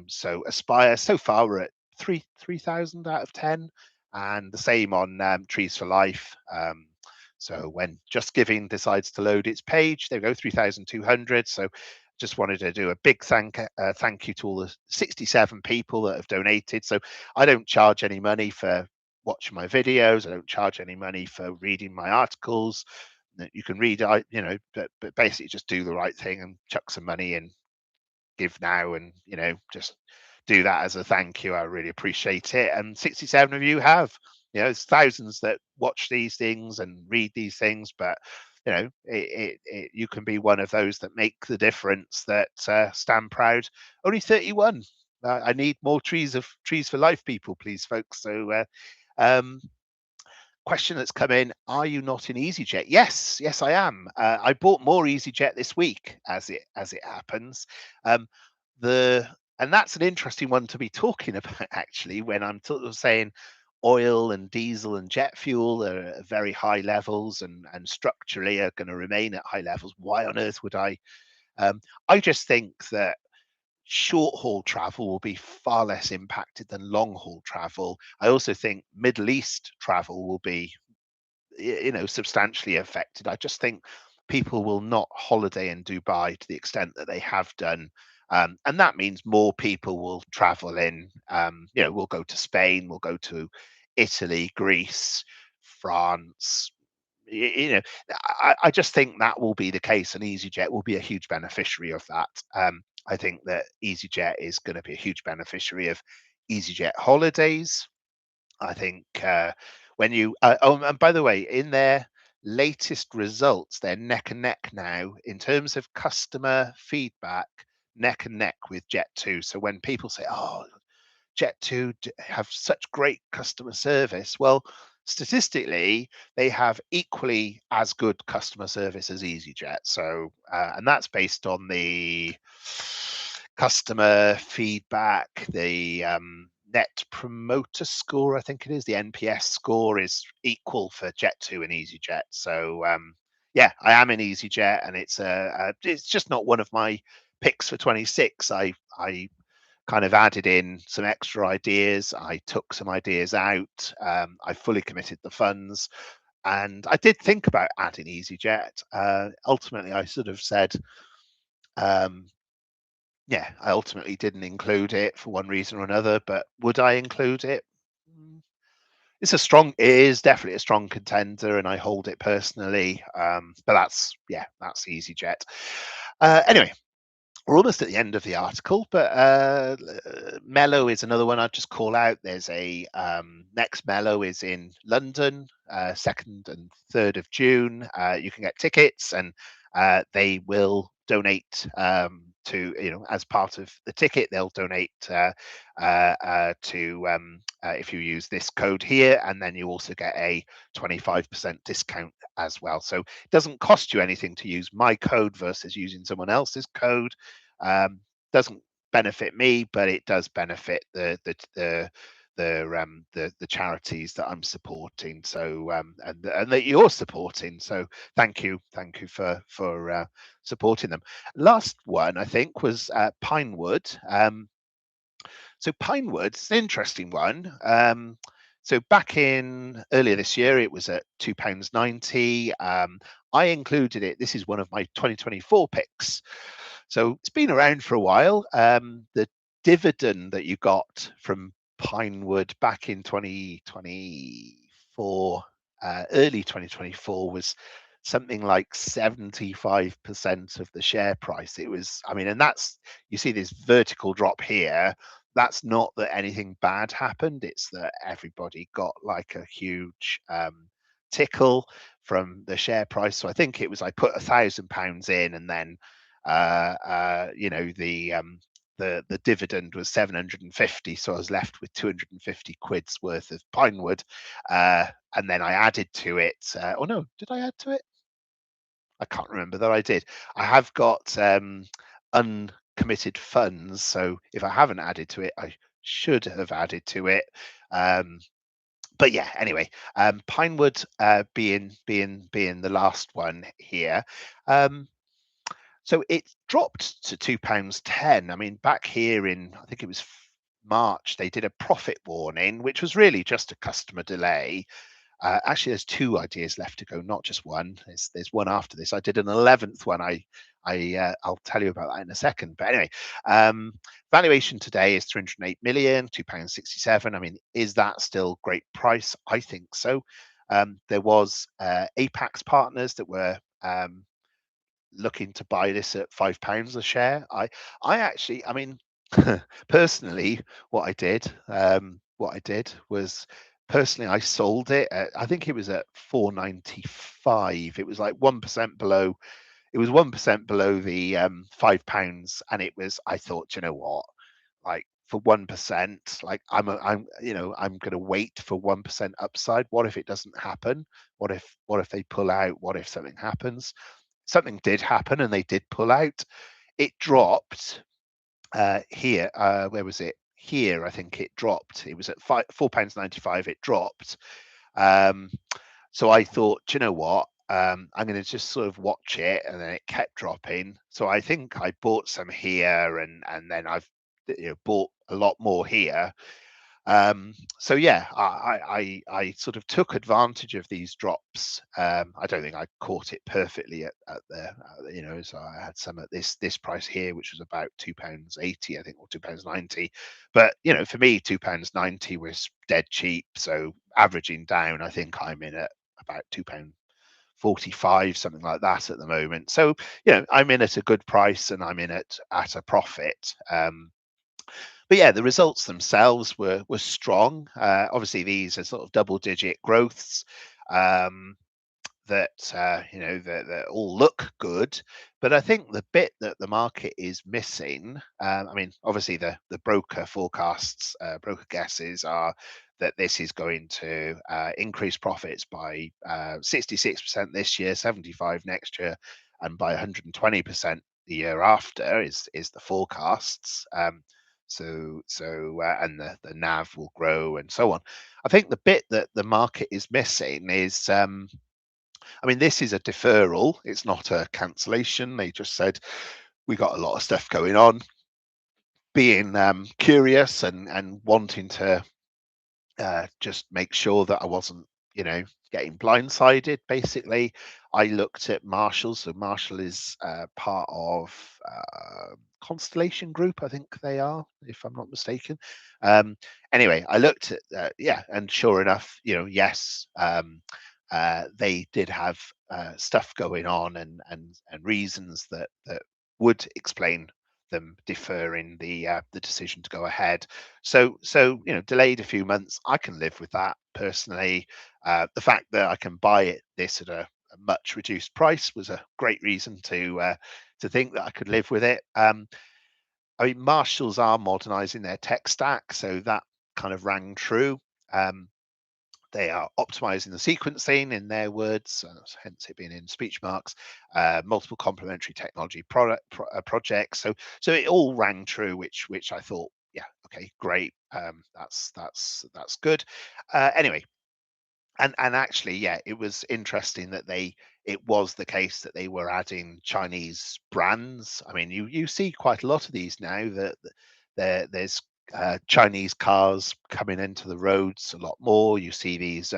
[SPEAKER 1] So Aspire, so far we're at 3,000 out of 10, and the same on Trees for Life. So when Just Giving decides to load its page, they go 3,200. So just wanted to do a big thank you to all the 67 people that have donated. So I don't charge any money for watching my videos. I don't charge any money for reading my articles. You can read, but basically just do the right thing and chuck some money in, give now, and just do that as a thank you. I really appreciate it. And 67 of you have. There's thousands that watch these things and read these things, but you can be one of those that make the difference, that stand proud. Only 31. I need more trees for life people, please, folks. So question that's come in: are you not in EasyJet? Yes, I am. I bought more EasyJet this week, as it happens. And that's an interesting one to be talking about, actually, when I'm saying oil and diesel and jet fuel are at very high levels and structurally are going to remain at high levels. Why on earth would I? I just think that short haul travel will be far less impacted than long haul travel. I also think Middle East travel will be, substantially affected. I just think people will not holiday in Dubai to the extent that they have done. And that means more people will travel in, we'll go to Spain, we'll go to Italy, Greece, France. I just think that will be the case, and EasyJet will be a huge beneficiary of that. I think that EasyJet is going to be a huge beneficiary of EasyJet holidays. I think when you oh, and by the way, in their latest results, they're neck and neck now in terms of customer feedback, neck and neck with Jet2. So when people say, "Oh, Jet2 have such great customer service," well, statistically, they have equally as good customer service as EasyJet. So, and that's based on the customer feedback, the net promoter score, I think it is. The NPS score is equal for Jet2 and EasyJet. So yeah, I am in EasyJet, and it's just not one of my picks for 26. I kind of added in some extra ideas. I took some ideas out. I fully committed the funds, and I did think about adding EasyJet. Ultimately, I sort of said, um, yeah, I ultimately didn't include it for one reason or another. But would I include it? Mm, it is definitely a strong contender, and I hold it personally. But that's EasyJet. Anyway, we're almost at the end of the article, but Mello is another one I'd just call out. There's a next Mello is in London, 2nd and 3rd of June. You can get tickets, and they will donate to, as part of the ticket, they'll donate to if you use this code here, and then you also get a 25% discount as well. So it doesn't cost you anything to use my code versus using someone else's code. Doesn't benefit me, but it does benefit the charities that I'm supporting. So and that you're supporting. So thank you for supporting them. Last one I think was Pinewood. So Pinewood's an interesting one. So back in earlier this year, it was at £2.90. I included it. This is one of my 2024 picks. So it's been around for a while. The dividend that you got from Pinewood back in 2024, early 2024, was something like 75% of the share price. It was, I mean, and that's, you see this vertical drop here. That's not that anything bad happened. It's that everybody got like a huge tickle from the share price. So I think it was, I put £1,000 in, and then the dividend was 750, so I was left with 250 quid's worth of Pinewood, and then I added to it. Oh no, did I add to it? I can't remember that I did. I have got uncommitted funds, so if I haven't added to it, I should have added to it. But yeah, anyway, Pinewood being the last one here. So it dropped to £2.10. I mean, back here in, I think it was March, they did a profit warning, which was really just a customer delay. Actually, there's two ideas left to go, not just one. There's one after this. I did an 11th one. I'll tell you about that in a second. But anyway, valuation today is 308 million, £2.67. I mean, is that still great price? I think so. There was Apax partners that were looking to buy this at £5 a share. I mean, personally, what I did was, personally, I sold it at, I think it was at 4.95. It was like 1% below. It was 1% below the £5, and it was. I thought, you know what, like for 1%, like I'm going to wait for 1% upside. What if it doesn't happen? What if they pull out? What if something happens? Something did happen, and they did pull out. It dropped here. Where was it? Here, I think it dropped. It was at £4.95. It dropped. So I thought, you know what? I'm going to just sort of watch it, and then it kept dropping. So I think I bought some here, and then I've bought a lot more here. So yeah, I sort of took advantage of these drops. I don't think I caught it perfectly at the so I had some at this price here, which was about £2.80, I think, or £2.90. But for me, £2.90 was dead cheap. So averaging down, I think I'm in at about £2.45, something like that at the moment. So I'm in at a good price, and I'm in at a profit. But yeah, the results themselves were strong. Obviously, these are sort of double-digit growths that that all look good. But I think the bit that the market is missing, I mean, obviously the broker forecasts, broker guesses are that this is going to increase profits by 66% this year, 75 next year, and by 120% the year after is the forecasts. And the NAV will grow and so on. I think the bit that the market is missing is I mean, this is a deferral. It's not a cancellation. They just said, we got a lot of stuff going on, being curious and wanting to just make sure that I wasn't, getting blindsided. Basically, I looked at Marshall. So Marshall is part of Constellation Group, I think they are, if I'm not mistaken. Anyway, I looked at and sure enough, yes, they did have stuff going on and reasons that would explain them deferring the decision to go ahead. So delayed a few months, I can live with that personally. The fact that I can buy this at a much reduced price was a great reason to think that I could live with it. I mean, Marshalls are modernising their tech stack, so that kind of rang true. They are optimizing the sequencing, in their words, hence it being in speech marks, multiple complementary technology projects. So it all rang true, which I thought, yeah, okay, great. That's good. Anyway, and actually, yeah, it was interesting that it was the case that they were adding Chinese brands. I mean, you see quite a lot of these now that there's Chinese cars coming into the roads a lot more. You see these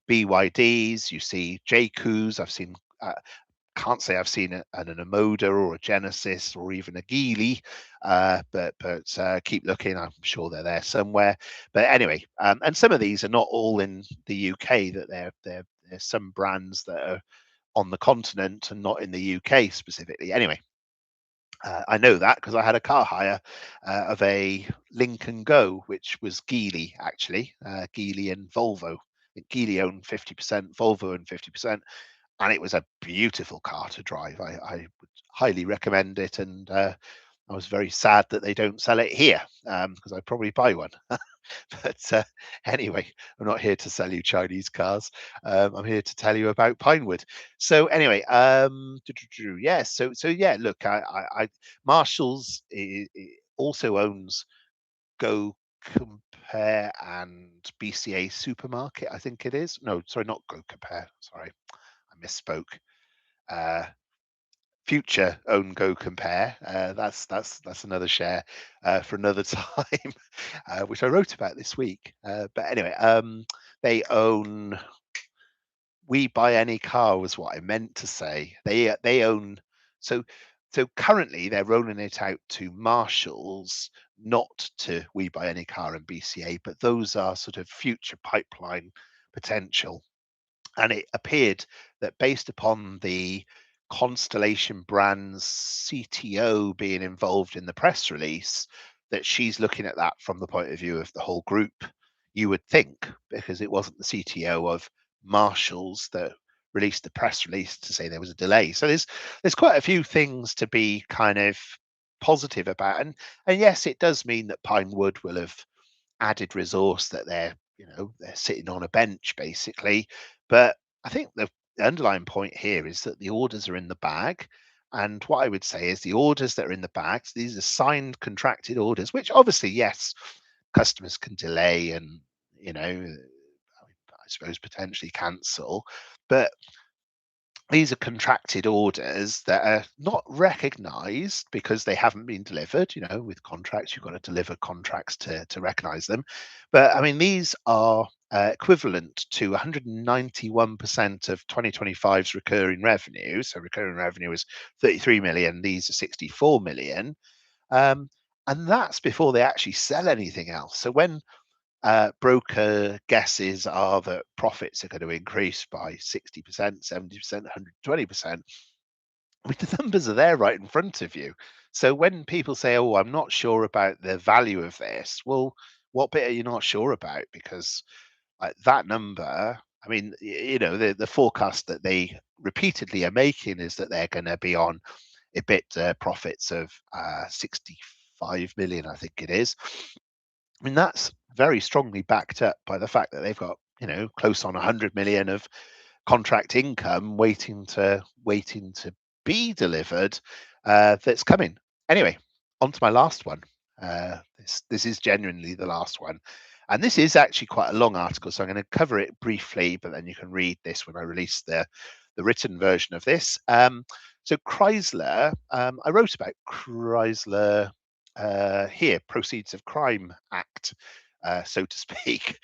[SPEAKER 1] BYDs, you see JQs. I've seen. Can't say I've seen an Omoda or a Genesis or even a Geely, but keep looking. I'm sure they're there somewhere. But anyway, and some of these are not all in the UK. That there's some brands that are on the continent and not in the UK specifically. Anyway, I know that because I had a car hire of a Lincoln Go, which was Geely actually, Geely and Volvo. Geely owned 50%, Volvo owned 50%, and it was a beautiful car to drive. I would highly recommend it, and I was very sad that they don't sell it here because I'd probably buy one. But anyway, I'm not here to sell you Chinese cars. I'm here to tell you about Pinewood. So anyway, yeah. So yeah. Look, Marshalls also owns Go Compare and BCA Supermarket. I think it is. No, sorry, not Go Compare. Sorry, I misspoke. Uh, Future own Go Compare. That's another share for another time, which I wrote about this week. But anyway, they own We Buy Any Car was what I meant to say. They own so so currently they're rolling it out to Marshalls, not to We Buy Any Car and BCA, but those are sort of future pipeline potential. And it appeared that based upon the Constellation Brands CTO being involved in the press release, that she's looking at that from the point of view of the whole group. You would think, because it wasn't the CTO of Marshalls that released the press release to say there was a delay. So there's quite a few things to be kind of positive about. And yes, it does mean that Pinewood will have added resource, that they're sitting on a bench basically. But I think the underlying point here is that the orders are in the bag. And what I would say is the orders that are in the bags, these are signed contracted orders, which obviously, yes, customers can delay and, I suppose potentially cancel. But these are contracted orders that are not recognized because they haven't been delivered. With contracts, you've got to deliver contracts to recognize them. But I mean, these are equivalent to 191% of 2025's recurring revenue. So recurring revenue is 33 million. These are 64 million. And that's before they actually sell anything else. So when broker guesses are that profits are going to increase by 60%, 70%, 120%. I mean, the numbers are there right in front of you. So when people say, "Oh, I'm not sure about the value of this," well, what bit are you not sure about? Because that number, I mean, the forecast that they repeatedly are making is that they're going to be on EBIT profits of 65 million, I think it is. I mean, that's very strongly backed up by the fact that they've got, close on 100 million of contract income waiting to be delivered, that's coming. Anyway, on to my last one. This is genuinely the last one. And this is actually quite a long article, so I'm going to cover it briefly, but then you can read this when I release the written version of this. So Chrysler, I wrote about Chrysler here, Proceeds of Crime Act, so to speak.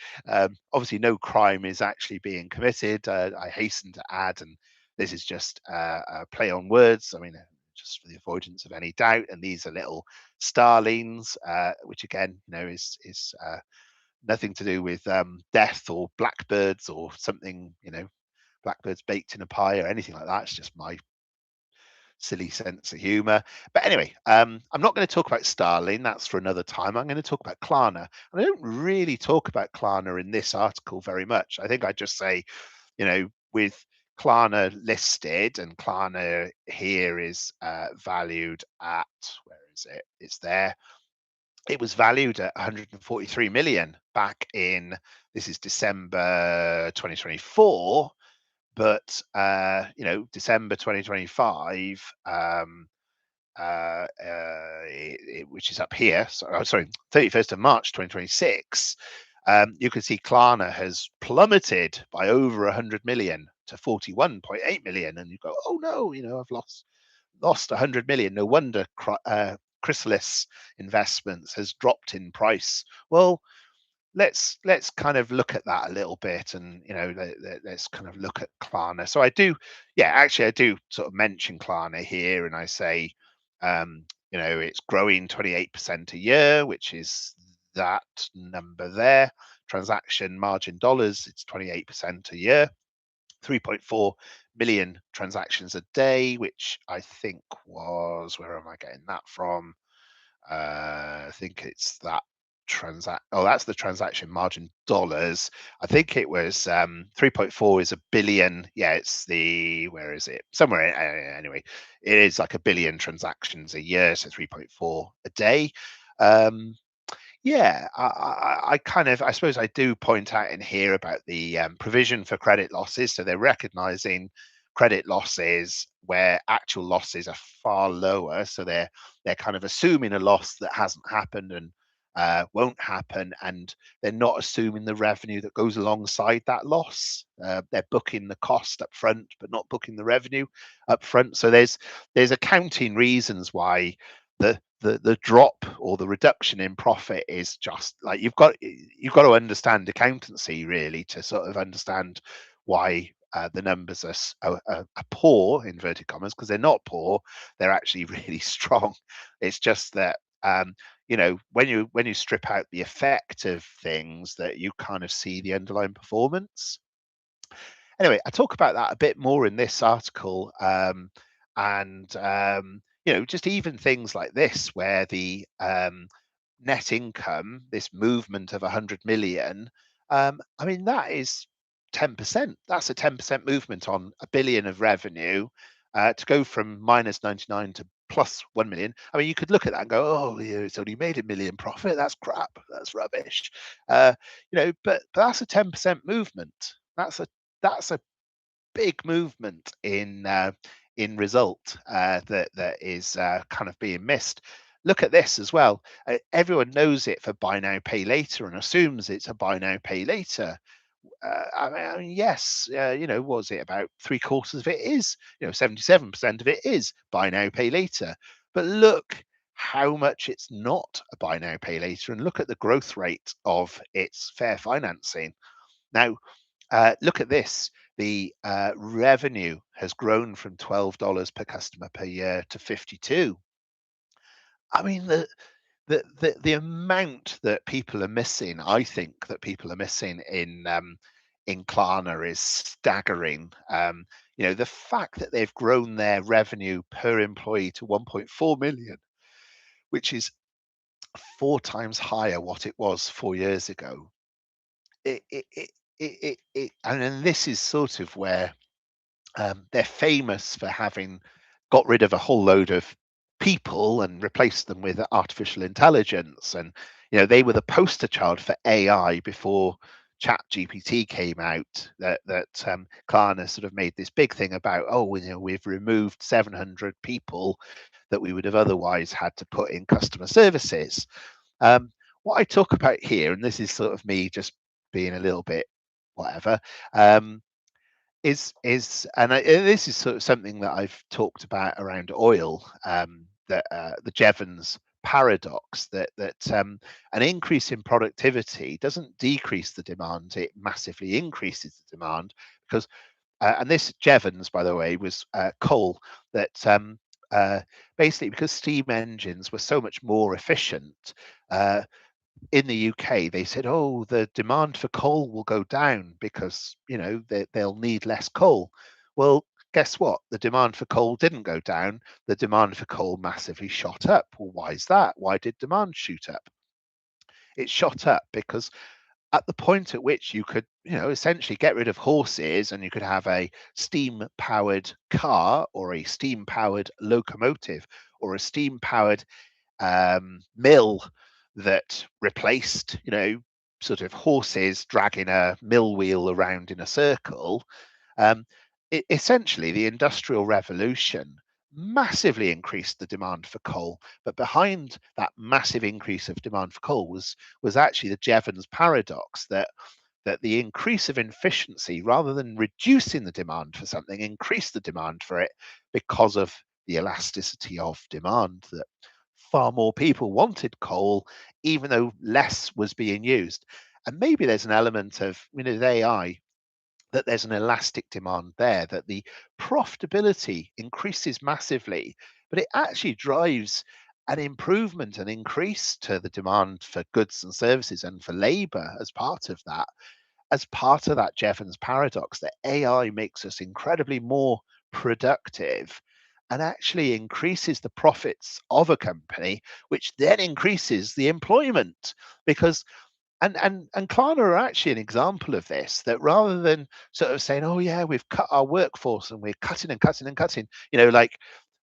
[SPEAKER 1] Obviously, no crime is actually being committed. I hasten to add, and this is just a play on words. I mean, just for the avoidance of any doubt. And these are little starlings, which again, is nothing to do with death or blackbirds or something, blackbirds baked in a pie or anything like that. It's just my silly sense of humor. But anyway, I'm not going to talk about Starling. That's for another time. I'm going to talk about Klarna. And I don't really talk about Klarna in this article very much. I think I just say, with Klarna listed, and Klarna here is valued at, where is it? It's there. It was valued at 143 million back in, this is December 2024. But December 2025, which is up here. Sorry, 31st of March 2026. You can see Klarna has plummeted by over 100 million to 41.8 million, and you go, oh no, I've lost 100 million. No wonder Chrysalis Investments has dropped in price. Well, let's kind of look at that a little bit, and let's kind of look at Klarna. So I do sort of mention Klarna here, and I say it's growing 28% a year, which is that number there. Transaction margin dollars, it's 28% a year. 3.4 million transactions a day, which I think was, where am I getting that from? I think it's that that's the transaction margin dollars. I think it was 3.4 is a billion. Yeah, it's where is it? Somewhere anyway. It is like a billion transactions a year, so 3.4 a day. Yeah, I suppose I do point out in here about the provision for credit losses. So they're recognizing credit losses where actual losses are far lower. So they're kind of assuming a loss that hasn't happened and won't happen, and they're not assuming the revenue that goes alongside that loss. They're booking the cost up front, but not booking the revenue up front. So there's accounting reasons why the drop or the reduction in profit is just like you've got to understand accountancy really to sort of understand why the numbers are poor, inverted commas, because they're not poor, they're actually really strong. It's just that when you strip out the effect of things, that you kind of see the underlying performance. Anyway, I talk about that a bit more in this article, and just even things like this, where the net income, this movement of 100 million, I mean, that is 10%. That's a 10% movement on a billion of revenue, to go from minus 99 to plus 1 million. I mean, you could look at that and go, oh, it's only made $1 million profit. That's crap. That's rubbish. But that's a 10% movement. That's a big movement in result that is kind of being missed. Look at this as well. Everyone knows it for buy now, pay later, and assumes it's a buy now, pay later. I mean, yes, was it about 3/4 of it is, 77% of it is buy now, pay later. But look how much it's not a buy now, pay later, and look at the growth rate of its fair financing. Now, look at this. The revenue has grown from $12 per customer per year to 52. I mean, the amount that people are missing, I think that people are missing in Klarna is staggering. The fact that they've grown their revenue per employee to 1.4 million, which is 4 times higher what it was 4 years ago. And then this is sort of where they're famous for having got rid of a whole load of people and replaced them with artificial intelligence. And they were the poster child for AI before ChatGPT came out. That Klarna sort of made this big thing about, we've removed 700 people that we would have otherwise had to put in customer services. What I talk about here, and this is sort of me just being a little bit whatever, And this is sort of something that I've talked about around oil, that the Jevons paradox, that an increase in productivity doesn't decrease the demand; it massively increases the demand because, and this Jevons, by the way, was coal that. Uh, Basically, because steam engines were so much more efficient, uh, in the UK, they said, "Oh, the demand for coal will go down because they'll need less coal." Well, guess what? The demand for coal didn't go down. The demand for coal massively shot up. Well, why is that? Why did demand shoot up? It shot up because at the point at which you could, essentially get rid of horses and you could have a steam powered car or a steam powered locomotive or a steam powered mill that replaced, sort of horses dragging a mill wheel around in a circle. Um, Essentially, the Industrial Revolution massively increased the demand for coal. But behind that massive increase of demand for coal was actually the Jevons paradox, that the increase of efficiency, rather than reducing the demand for something, increased the demand for it because of the elasticity of demand, that far more people wanted coal, even though less was being used. And maybe there's an element of, with AI, that there's an elastic demand there, that the profitability increases massively, but it actually drives an improvement, an increase to the demand for goods and services and for labor as part of that Jevons paradox, that AI makes us incredibly more productive and actually increases the profits of a company, which then increases the employment. Because and Klarna are actually an example of this, that rather than sort of saying, "Oh yeah, we've cut our workforce and we're cutting and cutting and cutting," like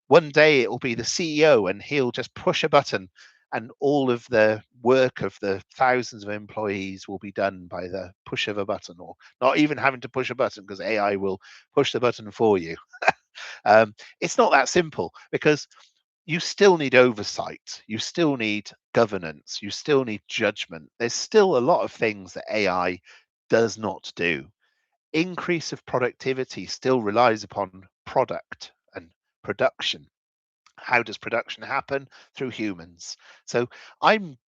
[SPEAKER 1] one day it will be the CEO and he'll just push a button and all of the work of the thousands of employees will be done by the push of a button, or not even having to push a button because AI will push the button for you. It's not that simple, because you still need oversight, you still need governance, you still need judgment. There's still a lot of things that AI does not do. Increase of productivity still relies upon product and production. How does production happen? Through humans. So I'm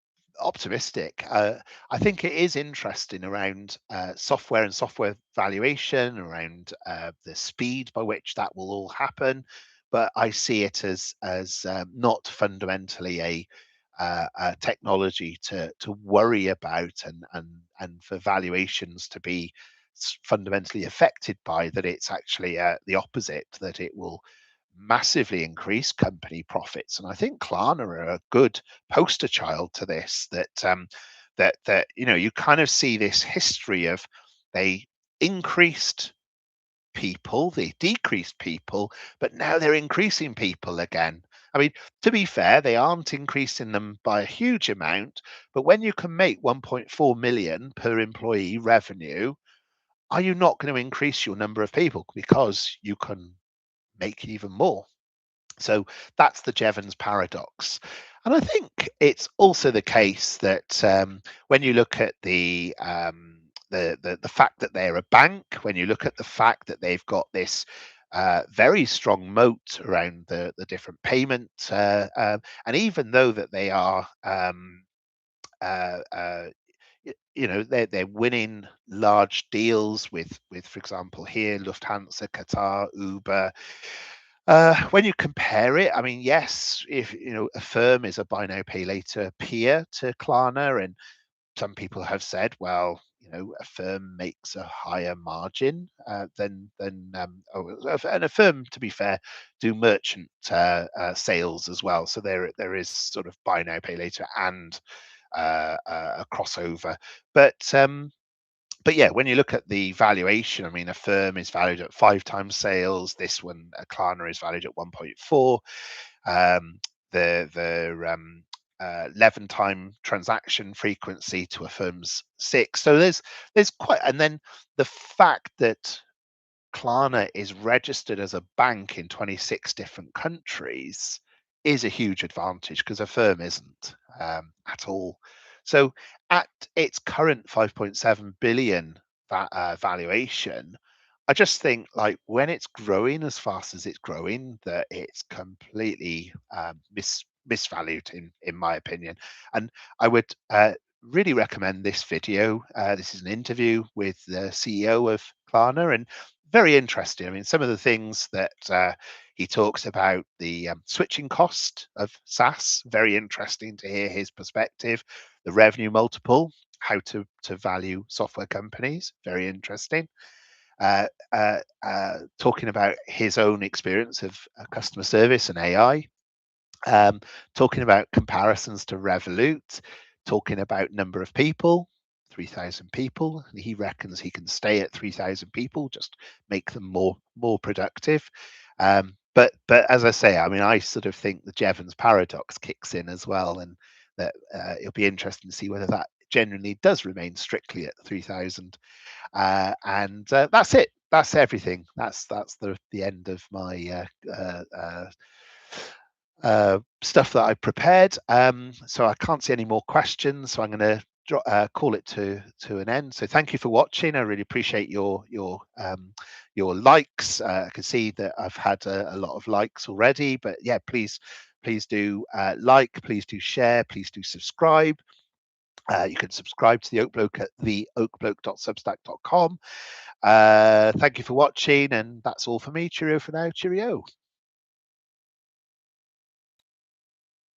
[SPEAKER 1] optimistic. I think it is interesting around software and software valuation, around the speed by which that will all happen. But I see it as not fundamentally a technology to worry about, and for valuations to be fundamentally affected by. That it's actually the opposite, that it will massively increase company profits. And I think Klarna are a good poster child to this. That you kind of see this history of, they increased people, they decreased people, but now they're increasing people again. I mean, to be fair, they aren't increasing them by a huge amount, but when you can make 1.4 million per employee revenue, are you not going to increase your number of people because you can make even more? So that's the Jevons paradox. And I think it's also the case that, when you look at the fact that they're a bank, when you look at the fact that they've got this very strong moat around the different payment, and even though that they are, uh, uh, they're winning large deals with, for example, here Lufthansa, Qatar, Uber. When you compare it, I mean, yes, if a firm is a buy now pay later peer to Klarna, and some people have said, well, a firm makes a higher margin and a firm, to be fair, do merchant sales as well. So there is sort of buy now pay later and a crossover, but. But yeah, when you look at the valuation, I mean, a firm is valued at 5 times sales. This one, a Klarna, is valued at 1.4. Um, the 11-time transaction frequency to a firm's 6. So there's quite, and then the fact that Klarna is registered as a bank in 26 different countries is a huge advantage, because a firm isn't, at all. So at its current 5.7 billion valuation, I just think like when it's growing as fast as it's growing, that it's completely misvalued in my opinion. And I would really recommend this video. This is an interview with the CEO of Klarna, and very interesting. I mean, some of the things that he talks about, the switching cost of SaaS, very interesting to hear his perspective. The revenue multiple, how to value software companies, very interesting. uh, Talking about his own experience of customer service and AI, um, talking about comparisons to Revolut, talking about number of people, 3,000 people. And he reckons he can stay at 3,000 people, just make them more productive. But as I say, I mean, I sort of think the Jevons paradox kicks in as well, and that it'll be interesting to see whether that genuinely does remain strictly at 3,000. And that's it. That's everything. That's the end of my stuff that I prepared. So I can't see any more questions. So I'm going to call it to an end. So thank you for watching. I really appreciate your likes. I can see that I've had a lot of likes already, but yeah, please do like, please do share, please do subscribe. You can subscribe to the Oak Bloke at theoakbloke.substack.com. Thank you for watching, and that's all for me. Cheerio for now. Cheerio.